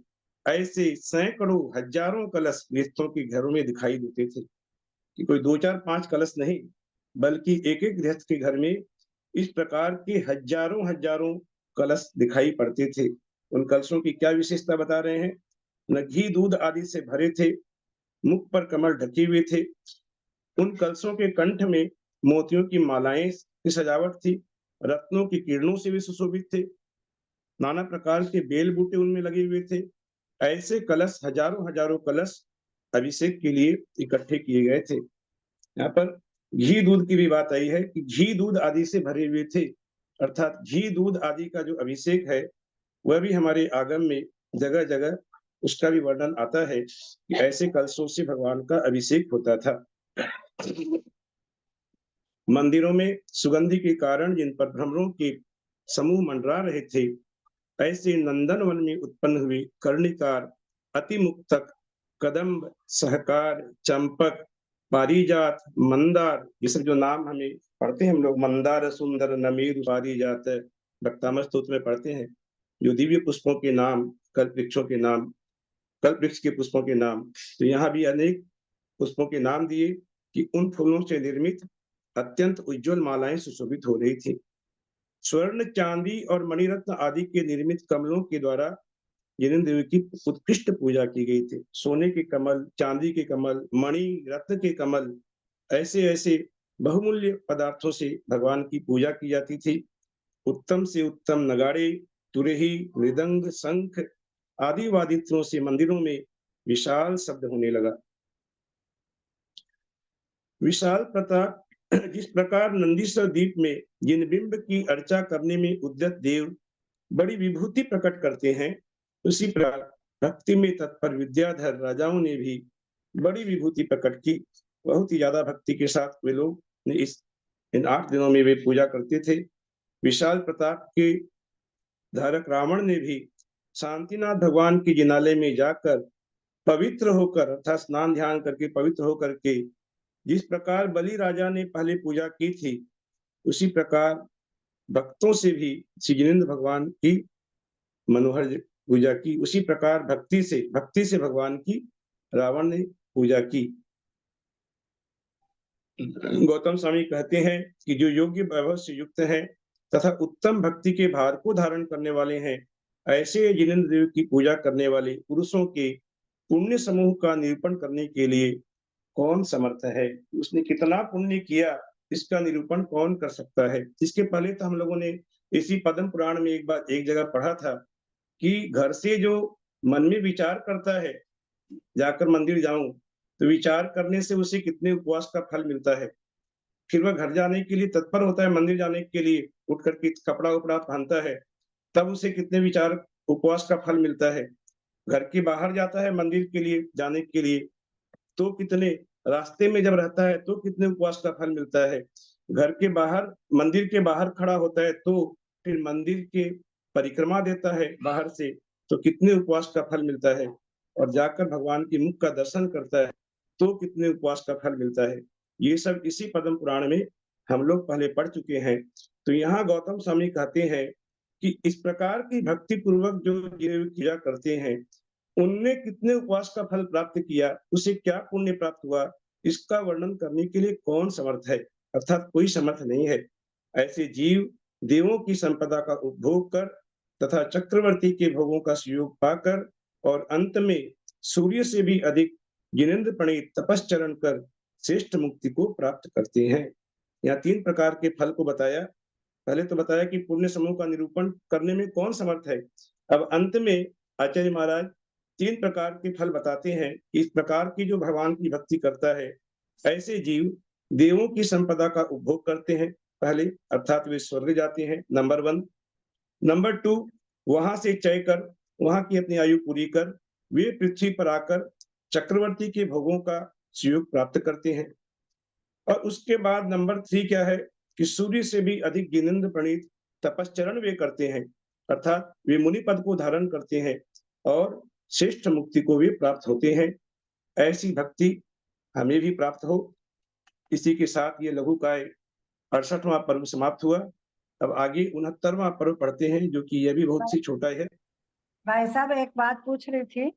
S6: ऐसे सैकड़ों हजारों कलश गृहस्थों के घरों में दिखाई देते थे, कि कोई 2 4 5 कलश नहीं, बल्कि एक एक गृहस्थ के घर में इस प्रकार के हजारों हजारों कलश दिखाई पड़ते थे। उन कलशों की क्या विशेषता बता रहे हैं? न घी दूध आदि से भरे थे, मुख पर कमल ढके हुए थे, उन कलशों के कंठ में मोतियों की मालाएं की सजावट थी, रत्नों की किरणों से भी सुशोभित थे, नाना प्रकार के बेल बूटे उनमें लगे हुए थे। ऐसे कलश, हजारों हजारों कलश अभिषेक के लिए इकट्ठे किए गए थे। यहाँ पर घी दूध की भी बात आई है कि घी दूध आदि से भरे हुए थे, अर्थात घी दूध आदि का जो अभिषेक है वह भी हमारे आगम में जगह जगह उसका भी वर्णन आता है कि ऐसे कलशों से भगवान का अभिषेक होता था। मंदिरों में सुगंधि के कारण जिन पर भ्रमरों के समूह मंडरा रहे थे, ऐसे नंदन वन में उत्पन्न हुए कर्णिकार, अतिमुक्तक, कदम्ब, सहकार, चंपक, पारिजात, मंदार, ये सब जो नाम हमें पढ़ते हैं हम लोग, मंदार, सुंदर, नमीर, पारिजात, भक्तामृत स्तोत्र में पढ़ते हैं, जो दिव्य पुष्पों के नाम, कल्प वृक्षों के नाम, कल्प वृक्ष के पुष्पों के नाम। तो यहाँ भी अनेक पुष्पों के नाम दिए कि उन फूलों से निर्मित अत्यंत उज्जवल मालाएं सुशोभित हो रही थी। स्वर्ण, चांदी और मणिरत्न आदि के निर्मित कमलों के द्वारा जिनेंद्र देवी की उत्कृष्ट पूजा की गई थी। सोने के कमल, चांदी के कमल, मणि रत्न के कमल, ऐसे ऐसे बहुमूल्य पदार्थों से भगवान की पूजा की जाती थी। उत्तम से उत्तम नगाड़े, तुरही, मृदंग, शंख आदि वाद्यों से मंदिरों में विशाल शब्द होने लगा। विशाल प्रताप जिस प्रकार नंदीश्वर द्वीप में जिन बिंब की अर्चा करने में उद्यत देव बड़ी विभूति प्रकट करते हैं, उसी प्रकार भक्ति में तत्पर विद्याधर राजाओं ने भी बड़ी विभूति प्रकट की। बहुत ही ज्यादा भक्ति के साथ वे लोग इन 8 दिनों में वे पूजा करते थे। विशाल प्रताप के धारक रावण ने भी शांतिनाथ भगवान के जिनालय में जाकर पवित्र होकर अर्थात स्नान ध्यान करके पवित्र होकर के जिस प्रकार बलि राजा ने पहले पूजा की थी, उसी प्रकार भक्तों से भी श्री जिनेंद्र भगवान की मनोहर पूजा की। उसी प्रकार भक्ति से भगवान की रावण ने पूजा की। गौतम स्वामी कहते हैं कि जो योग्य वैभव से युक्त है तथा उत्तम भक्ति के भार को धारण करने वाले हैं, ऐसे जिनेंद्र देव की पूजा करने वाले पुरुषों के पुण्य समूह का निरूपण करने के लिए कौन समर्थ है। उसने कितना पुण्य किया, इसका निरूपण कौन कर सकता है। इसके पहले तो हम लोगों ने इसी पद्म पुराण में एक जगह पढ़ा था कि घर से जो मन में विचार करता है, जाकर मंदिर जाऊं, तो विचार करने से उसे कितने उपवास का फल मिलता है। फिर वह घर जाने के लिए तत्पर होता है, मंदिर जाने के लिए उठ करके कपड़ा उपड़ा पहनता है, तब उसे कितने विचार उपवास का फल मिलता है। घर के बाहर जाता है मंदिर के लिए जाने के लिए, तो कितने, रास्ते में जब रहता है तो कितने उपवास का फल मिलता है। घर के बाहर मंदिर के बाहर खड़ा होता है तो फिर मंदिर के परिक्रमा देता है बाहर से, तो कितने उपवास का फल मिलता है। और जाकर भगवान की मुख का दर्शन करता है तो कितने उपवास का फल मिलता है। ये सब इसी पद्म पुराण में हम लोग पहले पढ़ चुके हैं। तो यहाँ गौतम स्वामी कहते हैं कि इस प्रकार की भक्ति पूर्वक जो पूजा करते हैं, उनने कितने उपवास का फल प्राप्त किया, उसे क्या पुण्य प्राप्त हुआ, इसका वर्णन करने के लिए कौन समर्थ है। अर्थात कोई समर्थ नहीं है। ऐसे जीव देवों की संपदा का उपभोग कर तथा चक्रवर्ती के भोगों का सुयोग पाकर और अंत में सूर्य से भी अधिक जिनेंद्र प्रणीत तपश्चरण कर श्रेष्ठ मुक्ति को प्राप्त करते हैं। यहाँ 3 प्रकार के फल को बताया। पहले तो बताया कि पुण्य समूह का निरूपण करने में कौन समर्थ है। अब अंत में आचार्य महाराज 3 प्रकार के फल बताते हैं। इस प्रकार की जो भगवान की भक्ति करता है, ऐसे जीव देवों की संपदा का उपभोग करते हैं पहले, अर्थात वे स्वर्ग जाते हैं, नंबर 1। नंबर 2, वहां से चय कर, वहां की अपनी आयु पूरी कर वे पृथ्वी पर आकर चक्रवर्ती के भोगों का सुयोग प्राप्त करते हैं। और उसके बाद नंबर 3 क्या है कि सूर्य से भी अधिक जिनेंद्र प्रणीत तपश्चरण वे करते हैं, अर्थात वे मुनि पद को धारण करते हैं और श्रेष्ठ मुक्ति को भी प्राप्त होते हैं। ऐसी भक्ति हमें भी प्राप्त हो। इसी के साथ ये लघु काय 68वां पर्व समाप्त हुआ। अब आगे 69वां पर्व पढ़ते हैं, जो कि यह भी बहुत सी छोटा है।
S4: भाई साहब एक बात पूछ रही थी,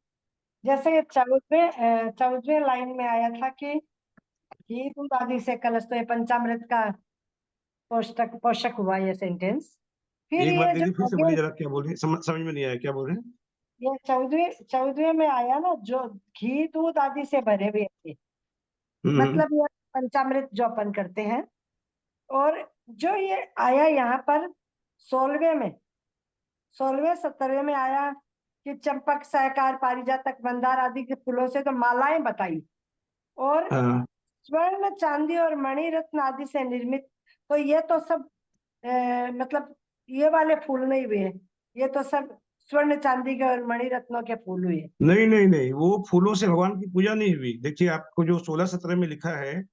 S4: जैसे 14वें लाइन में आया था कि घी दूध आदि से कलश, तो ये पंचामृत का पोषक हुआ ये सेंटेंस। फिर
S6: एक बार
S4: ये
S6: दीदी
S4: जो
S6: फिर से बोलिए जरा, क्या बोल रहे हैं, समझ में नहीं आया, क्या बोल रहे हैं।
S4: ये 14वें में आया ना, जो घी दूध आदि से भरे हुए थे, मतलब ये पंचामृत जो अपन करते हैं। और जो ये आया यहाँ पर 16वें 17वें में आया कि चंपक, सहकार, पारिजातक, मंदार आदि के फूलों से तो मालाएं बताई, और स्वर्ण, चांदी और मणि रत्न आदि से निर्मित। तो ये तो सब मतलब ये वाले फूल नहीं हुए, ये तो सब स्वर्ण चांदी के और मणि रत्नों के फूल हुए।
S6: नहीं नहीं नहीं, वो फूलों से भगवान की पूजा नहीं हुई। देखिए आपको जो 16-17 में लिखा है,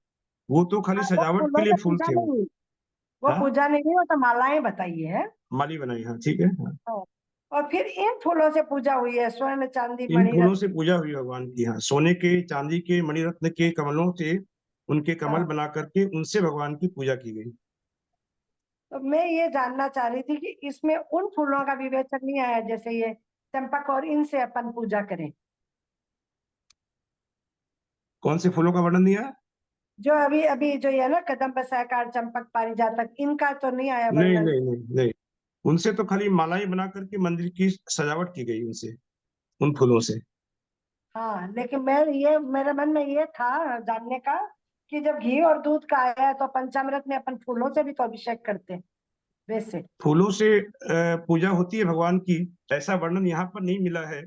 S6: वो तो खाली
S4: वो
S6: सजावट
S4: फूलों
S6: के लिए
S4: से
S6: फूल
S4: पूजा
S6: थे
S4: नहीं हुई, वो
S6: हाँ,
S4: पूजा नहीं हुई, वो तो मालाएं बताई है।
S6: माली बनाई, हाँ ठीक है हाँ।
S4: हाँ। और फिर इन फूलों से पूजा हुई है, स्वर्ण, चांदी,
S6: इन
S4: मणि
S6: फूलों
S4: रत्न।
S6: से पूजा हुई भगवान की, हाँ। सोने के, चांदी के, मणिरत्न के कमलों से, उनके कमल
S4: हाँ।
S6: बना करके उनसे भगवान की पूजा की गई।
S4: तो मैं ये जानना चाह रही थी कि इसमें उन फूलों का विवेचन नहीं आया, जैसे ये चंपक, और इनसे अपन पूजा करें।
S6: कौन से फूलों का वर्णन दिया।
S4: जो अभी अभी जो ये ना कदम्ब, सहकार, चंपक, पारिजातक, इनका तो नहीं आया
S6: नहीं
S4: वर्णन।
S6: नहीं नहीं नहीं, उनसे तो खाली मालाएं बना करके मंदिर की सजावट की गई उनसे। उन फूलों से।
S4: हाँ, लेकिन मेरे मन में ये था जानने का कि जब घी और दूध का आया है तो पंचामृत में अपन फूलों से भी तो अभिषेक करते हैं वैसे।
S6: फूलों से पूजा होती है भगवान की, ऐसा वर्णन यहाँ पर नहीं मिला है।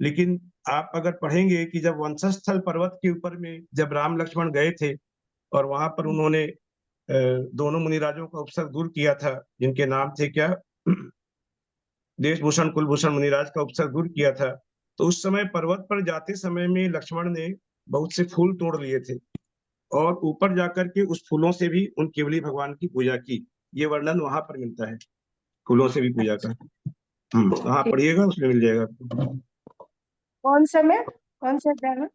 S6: लेकिन आप अगर पढ़ेंगे कि जब वंशस्थल पर्वत के ऊपर में जब राम लक्ष्मण गए थे और वहां पर उन्होंने दोनों मुनिराजों का उपसर्ग दूर किया था, जिनके नाम थे क्या, देशभूषण कुलभूषण मुनिराज का उपसर्ग दूर किया था, तो उस समय पर्वत पर जाते समय में लक्ष्मण ने बहुत से फूल तोड़ लिए थे और ऊपर जाकर के उस फूलों से भी उन केवली भगवान की पूजा की। ये वर्णन वहां पर मिलता है, फूलों से भी पूजा का। हाँ,
S4: ठीक।
S6: पढ़िएगा, उसमें मिल जाएगा आपको।
S4: कौन से अध्याय में?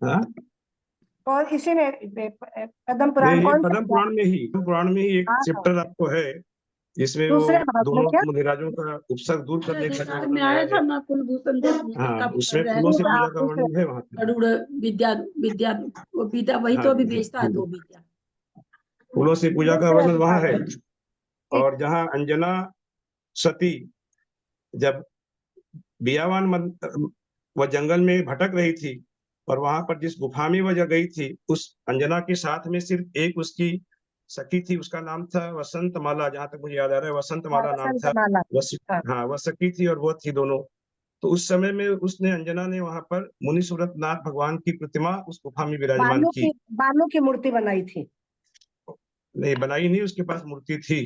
S6: हाँ,
S4: और इसी में पद्म
S6: ये
S4: पुराण कौन सा
S6: पद्म
S4: अध्याय?
S6: पुराण में ही एक
S4: हाँ,
S6: चैप्टर आपको है, जिसमें वो
S4: दूसरे भाग में
S6: दोनों
S4: क्या?
S6: मुनिराजों का उपसर्ग दूर करने का जो
S1: अधिकार में
S6: वर्णन
S1: आया
S6: आया
S1: था
S6: है।
S1: ना, कुलभूषण देशभूषण
S6: हाँ,
S1: का
S6: उसमें
S1: पुत्र है
S6: फूलों से
S1: ना,
S6: पूजा का वर्णन है वहां पर।
S1: गरुड़ विद्या विद्या वो विद्या वही
S6: हाँ,
S1: तो अभी बेचता है, दो विद्या।
S6: फूलों से पूजा का
S4: दूसरे
S6: वर्णन वहां
S4: अधिकार
S6: है।
S4: में।
S6: और जहाँ अंजना सती जब बियावान वह जंगल में भटक रही थी और वहां पर जिस गुफा में वह गई थी, उस अंजना के साथ में सिर्फ एक उसकी सखी थी, उसका नाम था वसंत माला, जहां तक मुझे याद आ रहा है वसंत
S4: हाँ,
S6: माला नाम
S4: वसंत
S6: था।
S4: माला। हाँ।
S6: हाँ, वह सखी थी और वो थी दोनों। तो उस समय में उसने अंजना ने वहां पर मुनि सूरतनाथ भगवान की प्रतिमा उस गुफा में विराजमान की।
S4: बालू की मूर्ति बनाई थी।
S6: नहीं, बनाई नहीं, उसके पास मूर्ति थी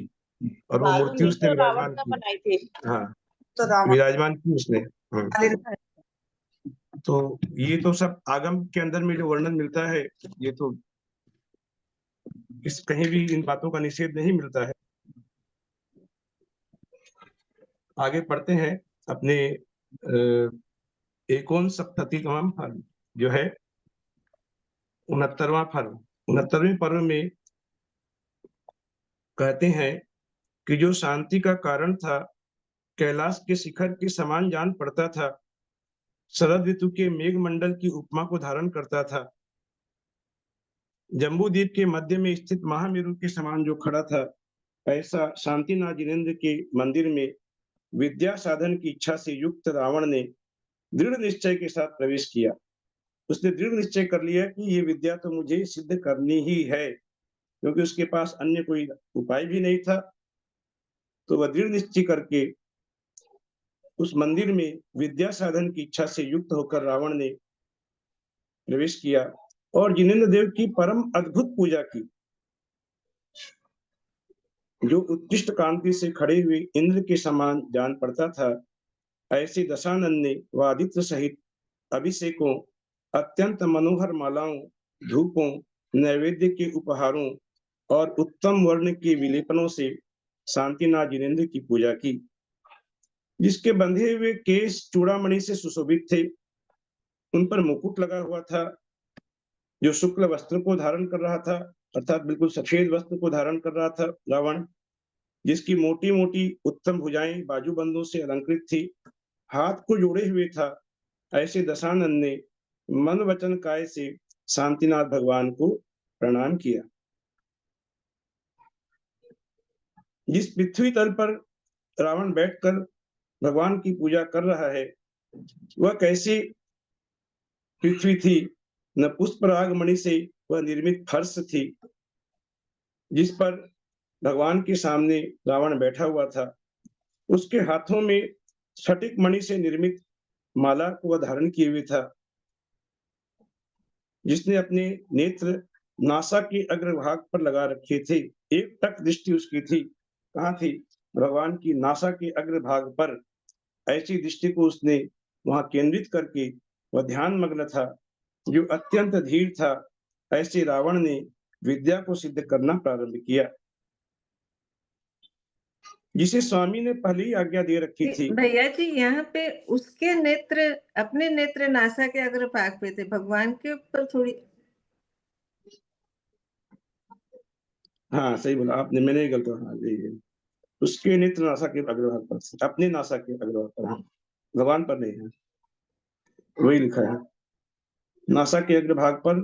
S6: और वो
S2: बालू
S6: मूर्ति
S2: ही
S6: उसने
S2: तो रावण
S6: विराजमान
S2: का
S6: की।
S2: बनाई थी।
S6: हाँ,
S2: तो रावण
S6: विराजमान की उसने। हाँ। तो ये तो सब आगम के अंदर में जो वर्णन मिलता है, ये तो इस कहीं भी इन बातों का निषेध नहीं मिलता है। आगे पढ़ते हैं अपने एकोन सप्ततितम पर्व, जो है 69वां पर्व। 69वें पर्व में कहते हैं कि जो शांति का कारण था, कैलाश के शिखर के समान जान पड़ता था, शरद ऋतु के मेघमंडल की उपमा को धारण करता था, जम्बू द्वीप के मध्य में स्थित महामेरु के समान जो खड़ा था, ऐसा शांतिनाथ जिनेन्द्र के मंदिर में विद्या साधन की इच्छा से युक्त रावण ने दृढ़ निश्चय के साथ प्रवेश किया। उसने दृढ़ निश्चय कर लिया कि ये विद्या तो मुझे सिद्ध करनी ही है, क्योंकि उसके पास अन्य कोई उपाय भी नहीं था। तो वह दृढ़ निश्चय करके उस मंदिर में विद्या साधन की इच्छा से युक्त होकर रावण ने प्रवेश किया और जिनेन्द्र देव की परम अद्भुत पूजा की। जो उत्कृष्ट कांति से खड़े हुए इंद्र के समान जान पड़ता था, ऐसे दशानन ने वादित्र सहित अभिषेकों, अत्यंत मनोहर मालाओं, धूपों, नैवेद्य के उपहारों और उत्तम वर्ण के विलेपनों से शांतिनाथ जिनेन्द्र की पूजा की, जिसके बंधे हुए केश चूड़ामणि से सुशोभित थे। उन पर मुकुट लगा हुआ था, जो शुक्ल वस्त्र को धारण कर रहा था, अर्थात बिल्कुल सफेद वस्त्र को धारण कर रहा था रावण, जिसकी मोटी मोटी उत्तम भुजाएं बाजूबंदों से अलंकृत थी, हाथ को जोड़े हुए था। ऐसे दशानन ने मन वचन काय से शांतिनाथ भगवान को प्रणाम किया। जिस पृथ्वी तल पर रावण बैठकर भगवान की पूजा कर रहा है, वह कैसी पृथ्वी थी? न पुष्पराग मणि से वह निर्मित फर्श थी, जिस पर भगवान के सामने रावण बैठा हुआ था। उसके हाथों में स्फटिक मणि से निर्मित माला को वह धारण किए हुए था, जिसने अपने नेत्र नासा के अग्रभाग पर लगा रखे थे। एक टक दृष्टि उसकी थी, कहाँ थी? भगवान की नासा के अग्रभाग पर। ऐसी दृष्टि को उसने वहां केंद्रित करके वह ध्यान मग्न था, जो अत्यंत धीर था। ऐसे रावण ने विद्या को सिद्ध करना प्रारंभ किया, जिसे स्वामी ने पहले ही आज्ञा दे रखी थी।
S7: भैया जी, यहाँ पे उसके नेत्र, अपने नेत्र नासा के अग्रभाग पे थे, भगवान के ऊपर थोड़ी।
S6: हाँ, सही बोला आपने, मैंने ही गलत कहा। हाँ, उसके नेत्र नासा के अग्रभाग पर, अपने नासा के अग्रभाग पर। हाँ, भगवान पर नहीं है, वही लिखा है। नासा के अग्रभाग पर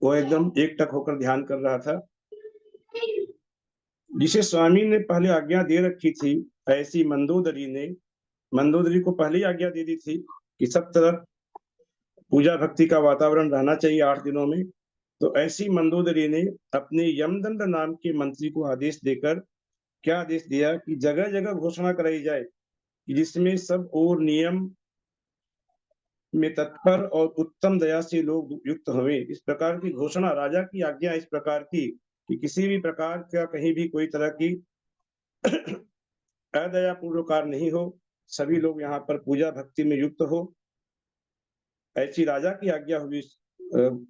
S6: वो एकदम एकटक होकर ध्यान कर रहा था, जिसे स्वामी ने पहले आज्ञा दे रखी थी। ऐसी मंदोदरी को पहले ही आज्ञा दे दी थी कि सब तरफ पूजा भक्ति का वातावरण रहना चाहिए 8 दिनों में। तो ऐसी मंदोदरी ने अपने यमदंड नाम के मंत्री को आदेश देकर क्या आदेश दिया कि जगह जगह घोषणा कराई जाए कि जिसमें सब और नियम में तत्पर और उत्तम दया से लोग युक्त हुए। इस प्रकार की घोषणा, राजा की आज्ञा इस प्रकार की कि किसी भी प्रकार का कहीं भी कोई तरह की अदयापूर्वक कार्य नहीं हो, सभी लोग यहाँ पर पूजा भक्ति में युक्त हो। ऐसी राजा की आज्ञा हुई,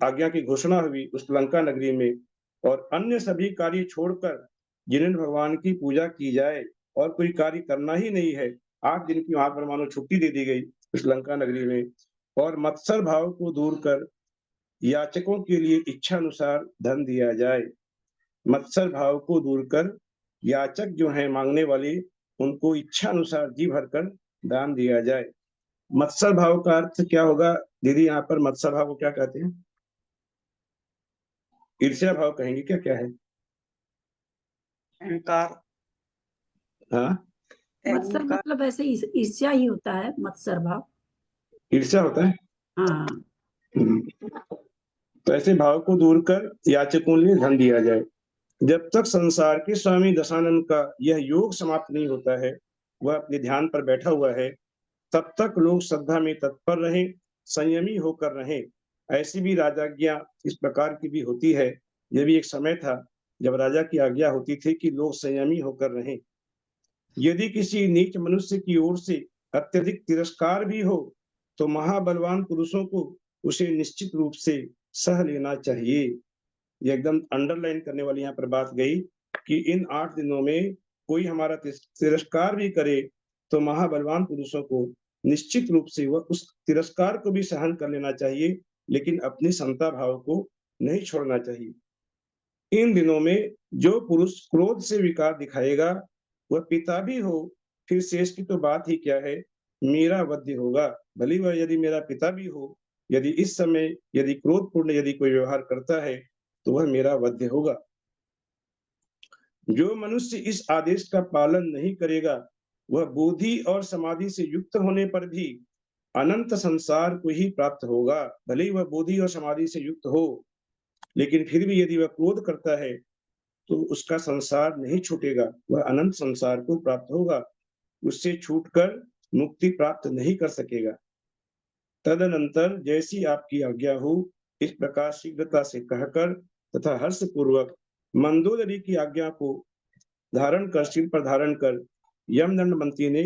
S6: आज्ञा की घोषणा हुई उस लंका नगरी में, और अन्य सभी कार्य छोड़कर जिनेंद्र भगवान की पूजा की जाए और कोई कार्य करना ही नहीं है। 8 दिन की वहां पर मानो छुट्टी दे दी गई उस लंका नगरी में, और मत्सर भाव को दूर कर याचकों के लिए इच्छा अनुसार धन दिया जाए। मत्सर भाव को दूर कर याचक जो है मांगने वाले, उनको इच्छा अनुसार जी भरकर दान दिया जाए। मत्सर भाव का अर्थ क्या होगा दीदी? यहाँ पर मत्सर भाव को क्या कहते हैं? ईर्ष्या भाव कहेंगे क्या? क्या है?
S2: अहंकार।
S6: हाँ,
S1: मत्सर मतलब ऐसे ईर्ष्या ही होता है, मत्सर भाव।
S6: ईर्ष्या होता है।
S1: हाँ,
S6: तो ऐसे भाव को दूर कर याचकों के लिए धन दिया जाए। जब तक संसार के स्वामी दशानन का यह योग समाप्त नहीं होता है, वह अपने ध्यान पर बैठा हुआ है, तब तक लोग श्रद्धा में तत्पर रहें, संयमी होकर रहें। ऐसी भी राजाज्ञा इस प्रकार की भी होती है। यह भी एक समय था जब राजा की आज्ञा होती थी कि लोग संयमी होकर रहें। यदि किसी नीच मनुष्य की ओर से अत्यधिक तिरस्कार भी हो तो महाबलवान पुरुषों को उसे निश्चित रूप से सह लेना चाहिए। ये एकदम अंडरलाइन करने वाली यहाँ पर बात गई कि इन 8 दिनों में कोई हमारा तिरस्कार भी करे तो महाबलवान पुरुषों को निश्चित रूप से वह उस तिरस्कार को भी सहन कर लेना चाहिए, लेकिन अपनी समता भाव को नहीं छोड़ना चाहिए। इन दिनों में जो पुरुष क्रोध से विकार दिखाएगा, वह पिता भी हो, फिर शेष की तो बात ही क्या है, मेरा वध्य होगा। भले वह यदि मेरा पिता भी हो, यदि इस समय यदि क्रोधपूर्ण यदि कोई व्यवहार करता है तो वह मेरा वध्य होगा। जो मनुष्य इस आदेश का पालन नहीं करेगा, वह बुद्धि और समाधि से युक्त होने पर भी अनंत संसार को ही प्राप्त होगा। भले ही वह बुद्धि और समाधि से युक्त हो, लेकिन फिर भी यदि वह क्रोध करता है तो उसका संसार नहीं छूटेगा, वह अनंत संसार को प्राप्त होगा, उससे छूटकर मुक्ति प्राप्त नहीं कर सकेगा। तदनंतर जैसी आपकी आज्ञा हो, इस प्रकार शीघ्रता से कहकर तथा हर्ष पूर्वक मंदोदरी की आज्ञा को धारण कर, सिर पर धारण कर यमदंड मंत्री ने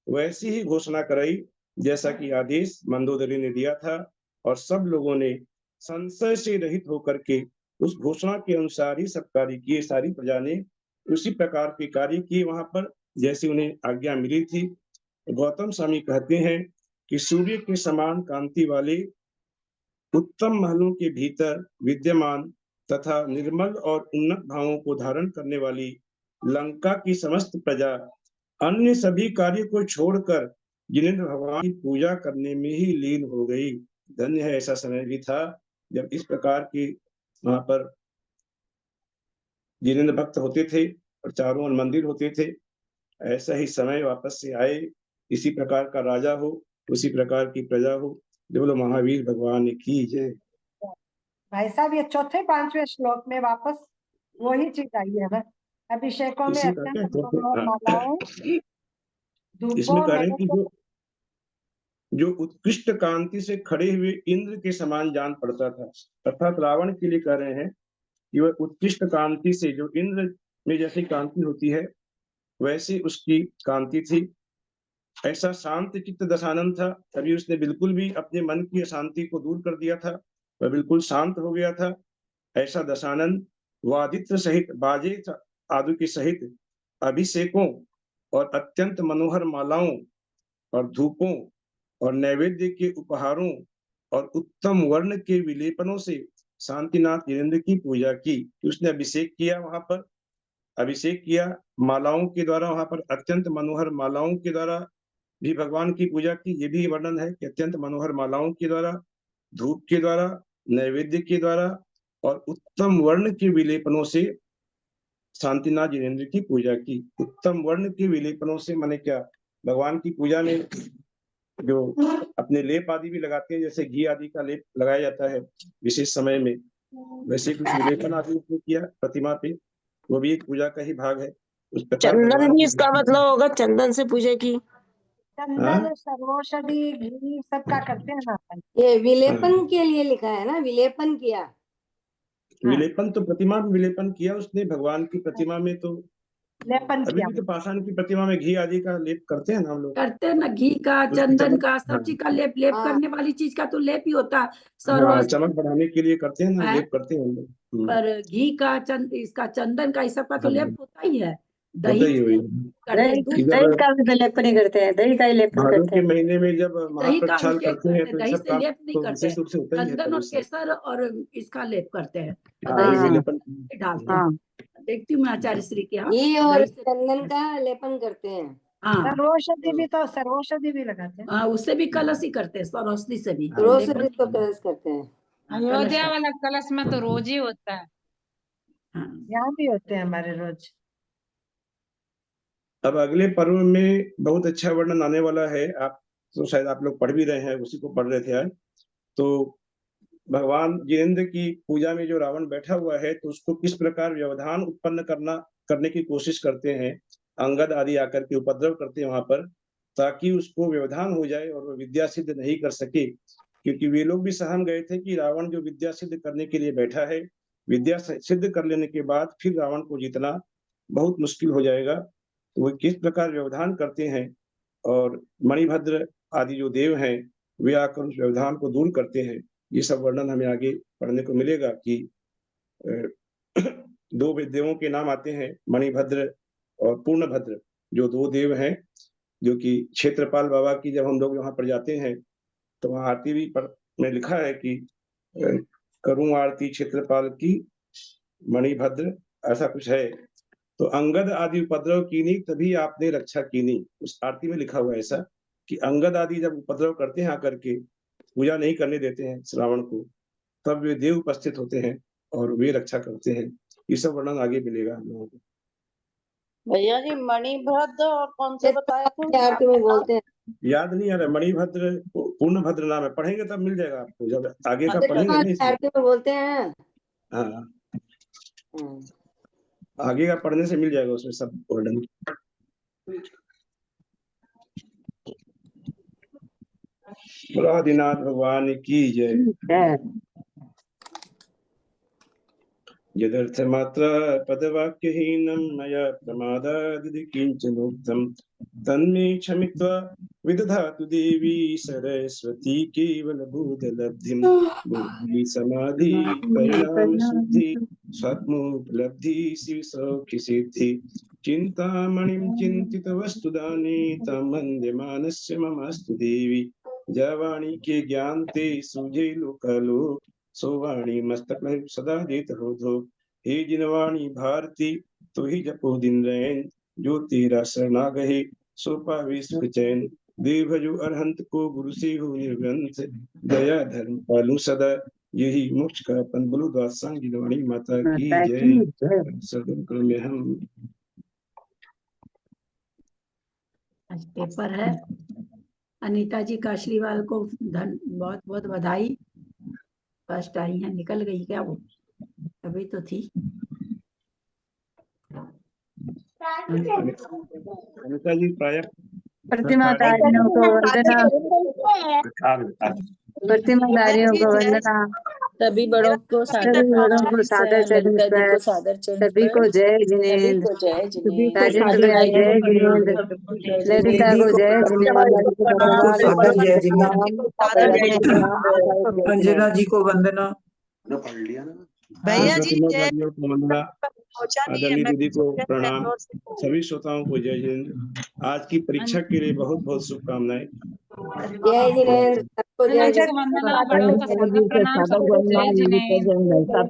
S6: वैसी ही घोषणा कराई जैसा कि आदेश मंदोदरी ने दिया था, और सब लोगों ने संशय से रहित होकर के उस घोषणा के अनुसार ही सब कार्य किए। सारी प्रजा ने उसी प्रकार के कार्य किए वहां पर जैसे उन्हें आज्ञा मिली थी। गौतम स्वामी कहते हैं कि सूर्य के समान कांति वाले उत्तम महलों के भीतर विद्यमान तथा निर्मल और उन्नत भावों को धारण करने वाली लंका की समस्त प्रजा अन्य सभी कार्य को छोड़कर जिनेंद्र भगवान की पूजा करने में ही लीन हो गई। धन्य है, ऐसा समय भी था जब इस प्रकार की वहां पर जिनेंद्र भक्त होते थे और चारों ओर मंदिर होते थे। ऐसा ही समय वापस से आए, इसी प्रकार का राजा हो, उसी प्रकार की प्रजा हो। बोलो महावीर भगवान की जय।
S4: भाई साहब, ये चौथे 5वें श्लोक में वापस वही चीज आई है ना, अभिषेकों में
S6: इसी
S4: अत्यंत
S6: करके
S4: मनोहर मालाओं,
S6: इसमें
S4: धूपों,
S6: कह रहे हैं कि
S4: नैवेद्य।
S6: जो उत्कृष्ट कांति से खड़े हुए इंद्र के समान जान पड़ता था, अर्थात रावण के लिए कह रहे हैं कि वह उत्कृष्ट कांति से, जो इंद्र में जैसी कांति होती है वैसी उसकी कांति थी। ऐसा शांत चित्त दशानन था, तभी उसने बिल्कुल भी अपने मन की अशांति को दूर कर दिया था, वह बिल्कुल शांत हो गया था। ऐसा दशानन वादित्र सहित, बाजे आदि के सहित अभिषेकों और अत्यंत मनोहर मालाओं और धूपों और नैवेद्य के उपहारों और उत्तम वर्ण के विलेपनों से शांतिनाथ जिनेंद्र की पूजा की। उसने अभिषेक किया, वहां पर अभिषेक किया मालाओं के द्वारा, वहां पर अत्यंत मनोहर मालाओं के द्वारा भी भगवान की पूजा की। ये भी वर्णन है कि अत्यंत मनोहर मालाओं के द्वारा, धूप के द्वारा, नैवेद्य के द्वारा और उत्तम वर्ण के विलेपनों से शांतिनाथ जिनेंद्र की पूजा की। उत्तम वर्ण के विलेपनों से माने क्या? भगवान की पूजा में जो अपने लेप आदि भी लगाते हैं, जैसे घी आदि का लेप लगाया जाता है विशेष समय में, वैसे कुछ विलेपन आदि उसने किया प्रतिमा पे, वो भी एक पूजा का ही भाग है। उस प्रकार
S8: चंदन
S6: भगवान
S8: भी
S6: की
S8: इसका मतलब होगा, चंदन से पूजा की।
S4: चंदन, सर्वौषधि, घी सबका करते हैं ना अपन।
S9: ये विलेपन के लिए लिखा है ना, विलेपन किया।
S6: विलेपन तो प्रतिमा में विलेपन किया उसने, भगवान की प्रतिमा में तो
S4: लेपन
S6: अभी
S4: किया।
S6: भी तो पाषाण की प्रतिमा में घी आदि का लेप करते हैं ना हम लोग,
S1: करते हैं ना, घी का,
S6: उसकी
S1: चंदन
S6: चमक,
S1: का, सब
S6: हाँ
S1: चीज का लेप
S9: हाँ।
S1: करने वाली चीज का तो लेप ही होता है।
S6: हाँ,
S1: सर्वोस
S6: चमक बढ़ाने के लिए करते हैं ना,
S1: है।
S6: लेप करते हैं हम लोग।
S1: पर घी का, इसका चंदन का, इस सब का तो
S6: हाँ,
S1: लेप होता ही है।
S6: होता
S1: दही
S6: ही वही
S1: करते, दूध
S6: इधर
S8: दही का भी तो लेपन ही करते हैं, दही का ही लेपन
S6: भादों
S8: करते
S6: के
S8: हैं।
S6: महीने में जब
S1: दही का
S6: महाप्रक्षाल
S1: अभिषेक
S6: करते हैं
S1: करते,
S6: तो ये
S1: दही
S6: सब
S1: से
S6: काम
S1: लेप नहीं
S6: तो
S1: करते
S6: विशेष रूप से होता ही है
S1: चंदन
S6: तब
S1: और
S6: ये सब।
S1: केसर और इसका लेप करते हैं, और
S6: हाँ,
S1: दही
S6: ये
S1: से
S6: विलेपन
S1: डालते हैं।
S8: हाँ,
S1: देखती हूँ मैं आचार्य श्री के यहाँ
S9: घी और
S1: दही से,
S9: चंदन का लेपन करते हैं।
S1: हाँ
S4: सर्वौषधि भी तो सर्वौषधि भी लगाते हैं।
S1: उससे भी कलश ही करते हैं, सरस्वती से भी
S9: रोज
S1: लेपन।
S9: से तो कलश करते हैं।
S1: हाँ, कलश
S10: अयोध्या
S1: का,
S10: वाला कलश में तो रोज ही होता है।
S1: हाँ।
S4: यहाँ भी होते हैं हमारे रोज।
S6: अब अगले पर्व में बहुत अच्छा वर्णन आने वाला है, आप तो शायद आप लोग पढ़ भी रहे हैं, उसी को पढ़ रहे थे आज। तो भगवान जिनेंद्र की पूजा में जो रावण बैठा हुआ है, तो उसको किस प्रकार व्यवधान उत्पन्न करने की कोशिश करते हैं, अंगद आदि आकर के उपद्रव करते हैं वहां पर, ताकि उसको व्यवधान हो जाए और वो विद्या सिद्ध नहीं कर सके। क्योंकि वे लोग भी सहम गए थे कि रावण जो विद्या सिद्ध करने के लिए बैठा है, विद्या सिद्ध कर लेने के बाद फिर रावण को जीतना बहुत मुश्किल हो जाएगा। तो वो किस प्रकार व्यवधान करते हैं, और मणिभद्र आदि जो देव हैं वे आकर उस व्यवधान को दूर करते हैं। ये सब वर्णन हमें आगे पढ़ने को मिलेगा कि दो देवों के नाम आते हैं, मणिभद्र और पूर्णभद्र, जो दो देव हैं, जो कि क्षेत्रपाल बाबा की जब हम लोग वहां पर जाते हैं तो वहां आरती भी में लिखा है कि करूं आरती क्षेत्रपाल की मणिभद्र, ऐसा कुछ है। तो अंगद आदि उपद्रव कीनी तभी आपने रक्षा कीनी, उस आरती में लिखा हुआ है ऐसा कि अंगद आदि जब उपद्रव करते हैं आकर के, पूजा नहीं करने देते हैं श्रावण को, तब वे देव उपस्थित होते हैं और वे रक्षा करते हैं। ये सब वर्णन आगे मिलेगा हम लोगों को।
S2: भैया जी मणिभद्र और कौन से बताए थे?
S9: आरती में बोलते हैं।
S6: याद नहीं आ रहा, मणिभद्र पूर्णभद्र नाम है, पढ़ेंगे तब मिल जाएगा आपको, जब आगे का पढ़ेंगे नहीं इसमें।
S9: आरती में बोलते हैं।
S6: हाँ, आगे का पढ़ने से मिल जाएगा उसमें सब वर्णन। आदिनाथ भगवान की जय। यदर्थ मात्रा पदवाक्यहीनं मया प्रमादादि किंचनोक्तं तन्मे क्षमित्वा विदधातु देवी सरस्वती केवल बोधलब्धिं। बुद्धि समाधि परिणाम शुद्धि स्वात्मोपलब्धि शिव सौख्य सिद्धि। चिंतामणिं चिंतित वस्तुदाने तं वन्द्यमानस्य ममास्तु देवी। जवाणी के ज्ञान ते सूझे लोकालोक, सोवाणी मस्तक सदा देत हो धो। हे जिनवाणी भारती तो ही जपो दिन रैन, जो तेरा शरणा गहे सो पावे सुख चैन। देव भजो अरहंत को गुरु से हो निर्ग्रंथ, दया धर्म पालू सदा यही मोक्ष का पन। बोलो दासांग जिनवाणी माता की जय। सदन में हम
S1: आज पेपर है। अनीता जी काशलीवाल को बहुत बहुत बधाई, फर्स्ट आई है। निकल गई क्या वो? अभी तो थी।
S6: अनिता जी प्राय
S8: प्रतिमाधारियों को वंदना, प्रतिमाधारियों को वंदना,
S11: सभी बड़ों को सादर
S8: सभी बड़ों को सादर चरण
S11: ललिता जी को
S8: स्मरण,
S11: सादर चरण
S8: सभी को जय
S11: सभी
S8: जिनेन्द्र,
S11: को जय जिनेन्द्र,
S8: राजेंद्र भैया जय जिनेन्द्र, ललिता को जय जिनेन्द्र,
S12: सादर जय अंजना जी को वंदना,
S6: भैया जी वंदना, आदरणीय दीदी को प्रणाम, सभी श्रोताओं को जय जिनेन्द्र। आज की परीक्षा के लिए बहुत बहुत शुभकामनाएं।
S9: जय जिनेन्द्र, सबको जय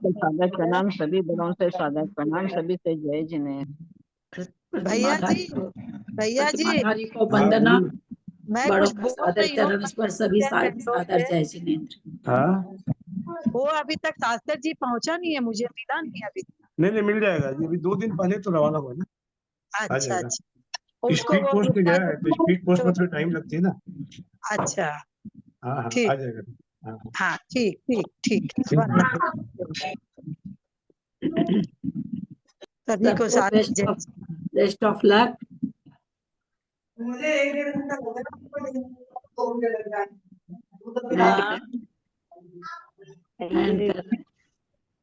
S11: सादर प्रणाम, सभी बड़ों से सादर प्रणाम, सभी से जय जिनेन्द्र।
S1: भैया जी को वंदना, बड़ों का सादर चरण पर सभी सादर जय जिनेन्द्र।
S6: हाँ,
S10: वो अभी तक शास्त्र जी पहुंचा नहीं है, मुझे मिला नहीं अभी।
S6: नहीं मिल जाएगा जी, अभी 2 दिन पहले तो रवाना हुआ ना।
S10: अच्छा
S6: स्पीड पोस्ट पे गया है, तो स्पीड पोस्ट में थोड़ा टाइम लगती है ना।
S10: अच्छा
S6: हाँ हाँ
S10: ठीक।
S6: आ जाएगा। हाँ
S10: हाँ ठीक ठीक ठीक
S6: ठीक।
S10: वंदना। सभी को
S1: सबको
S10: साथ जय
S1: बेस्ट ऑफ लक।
S3: मुझे 1-1.5 घंटा हो गया, 2 घंटे लग जाए।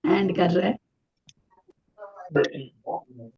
S1: एंड कर रहे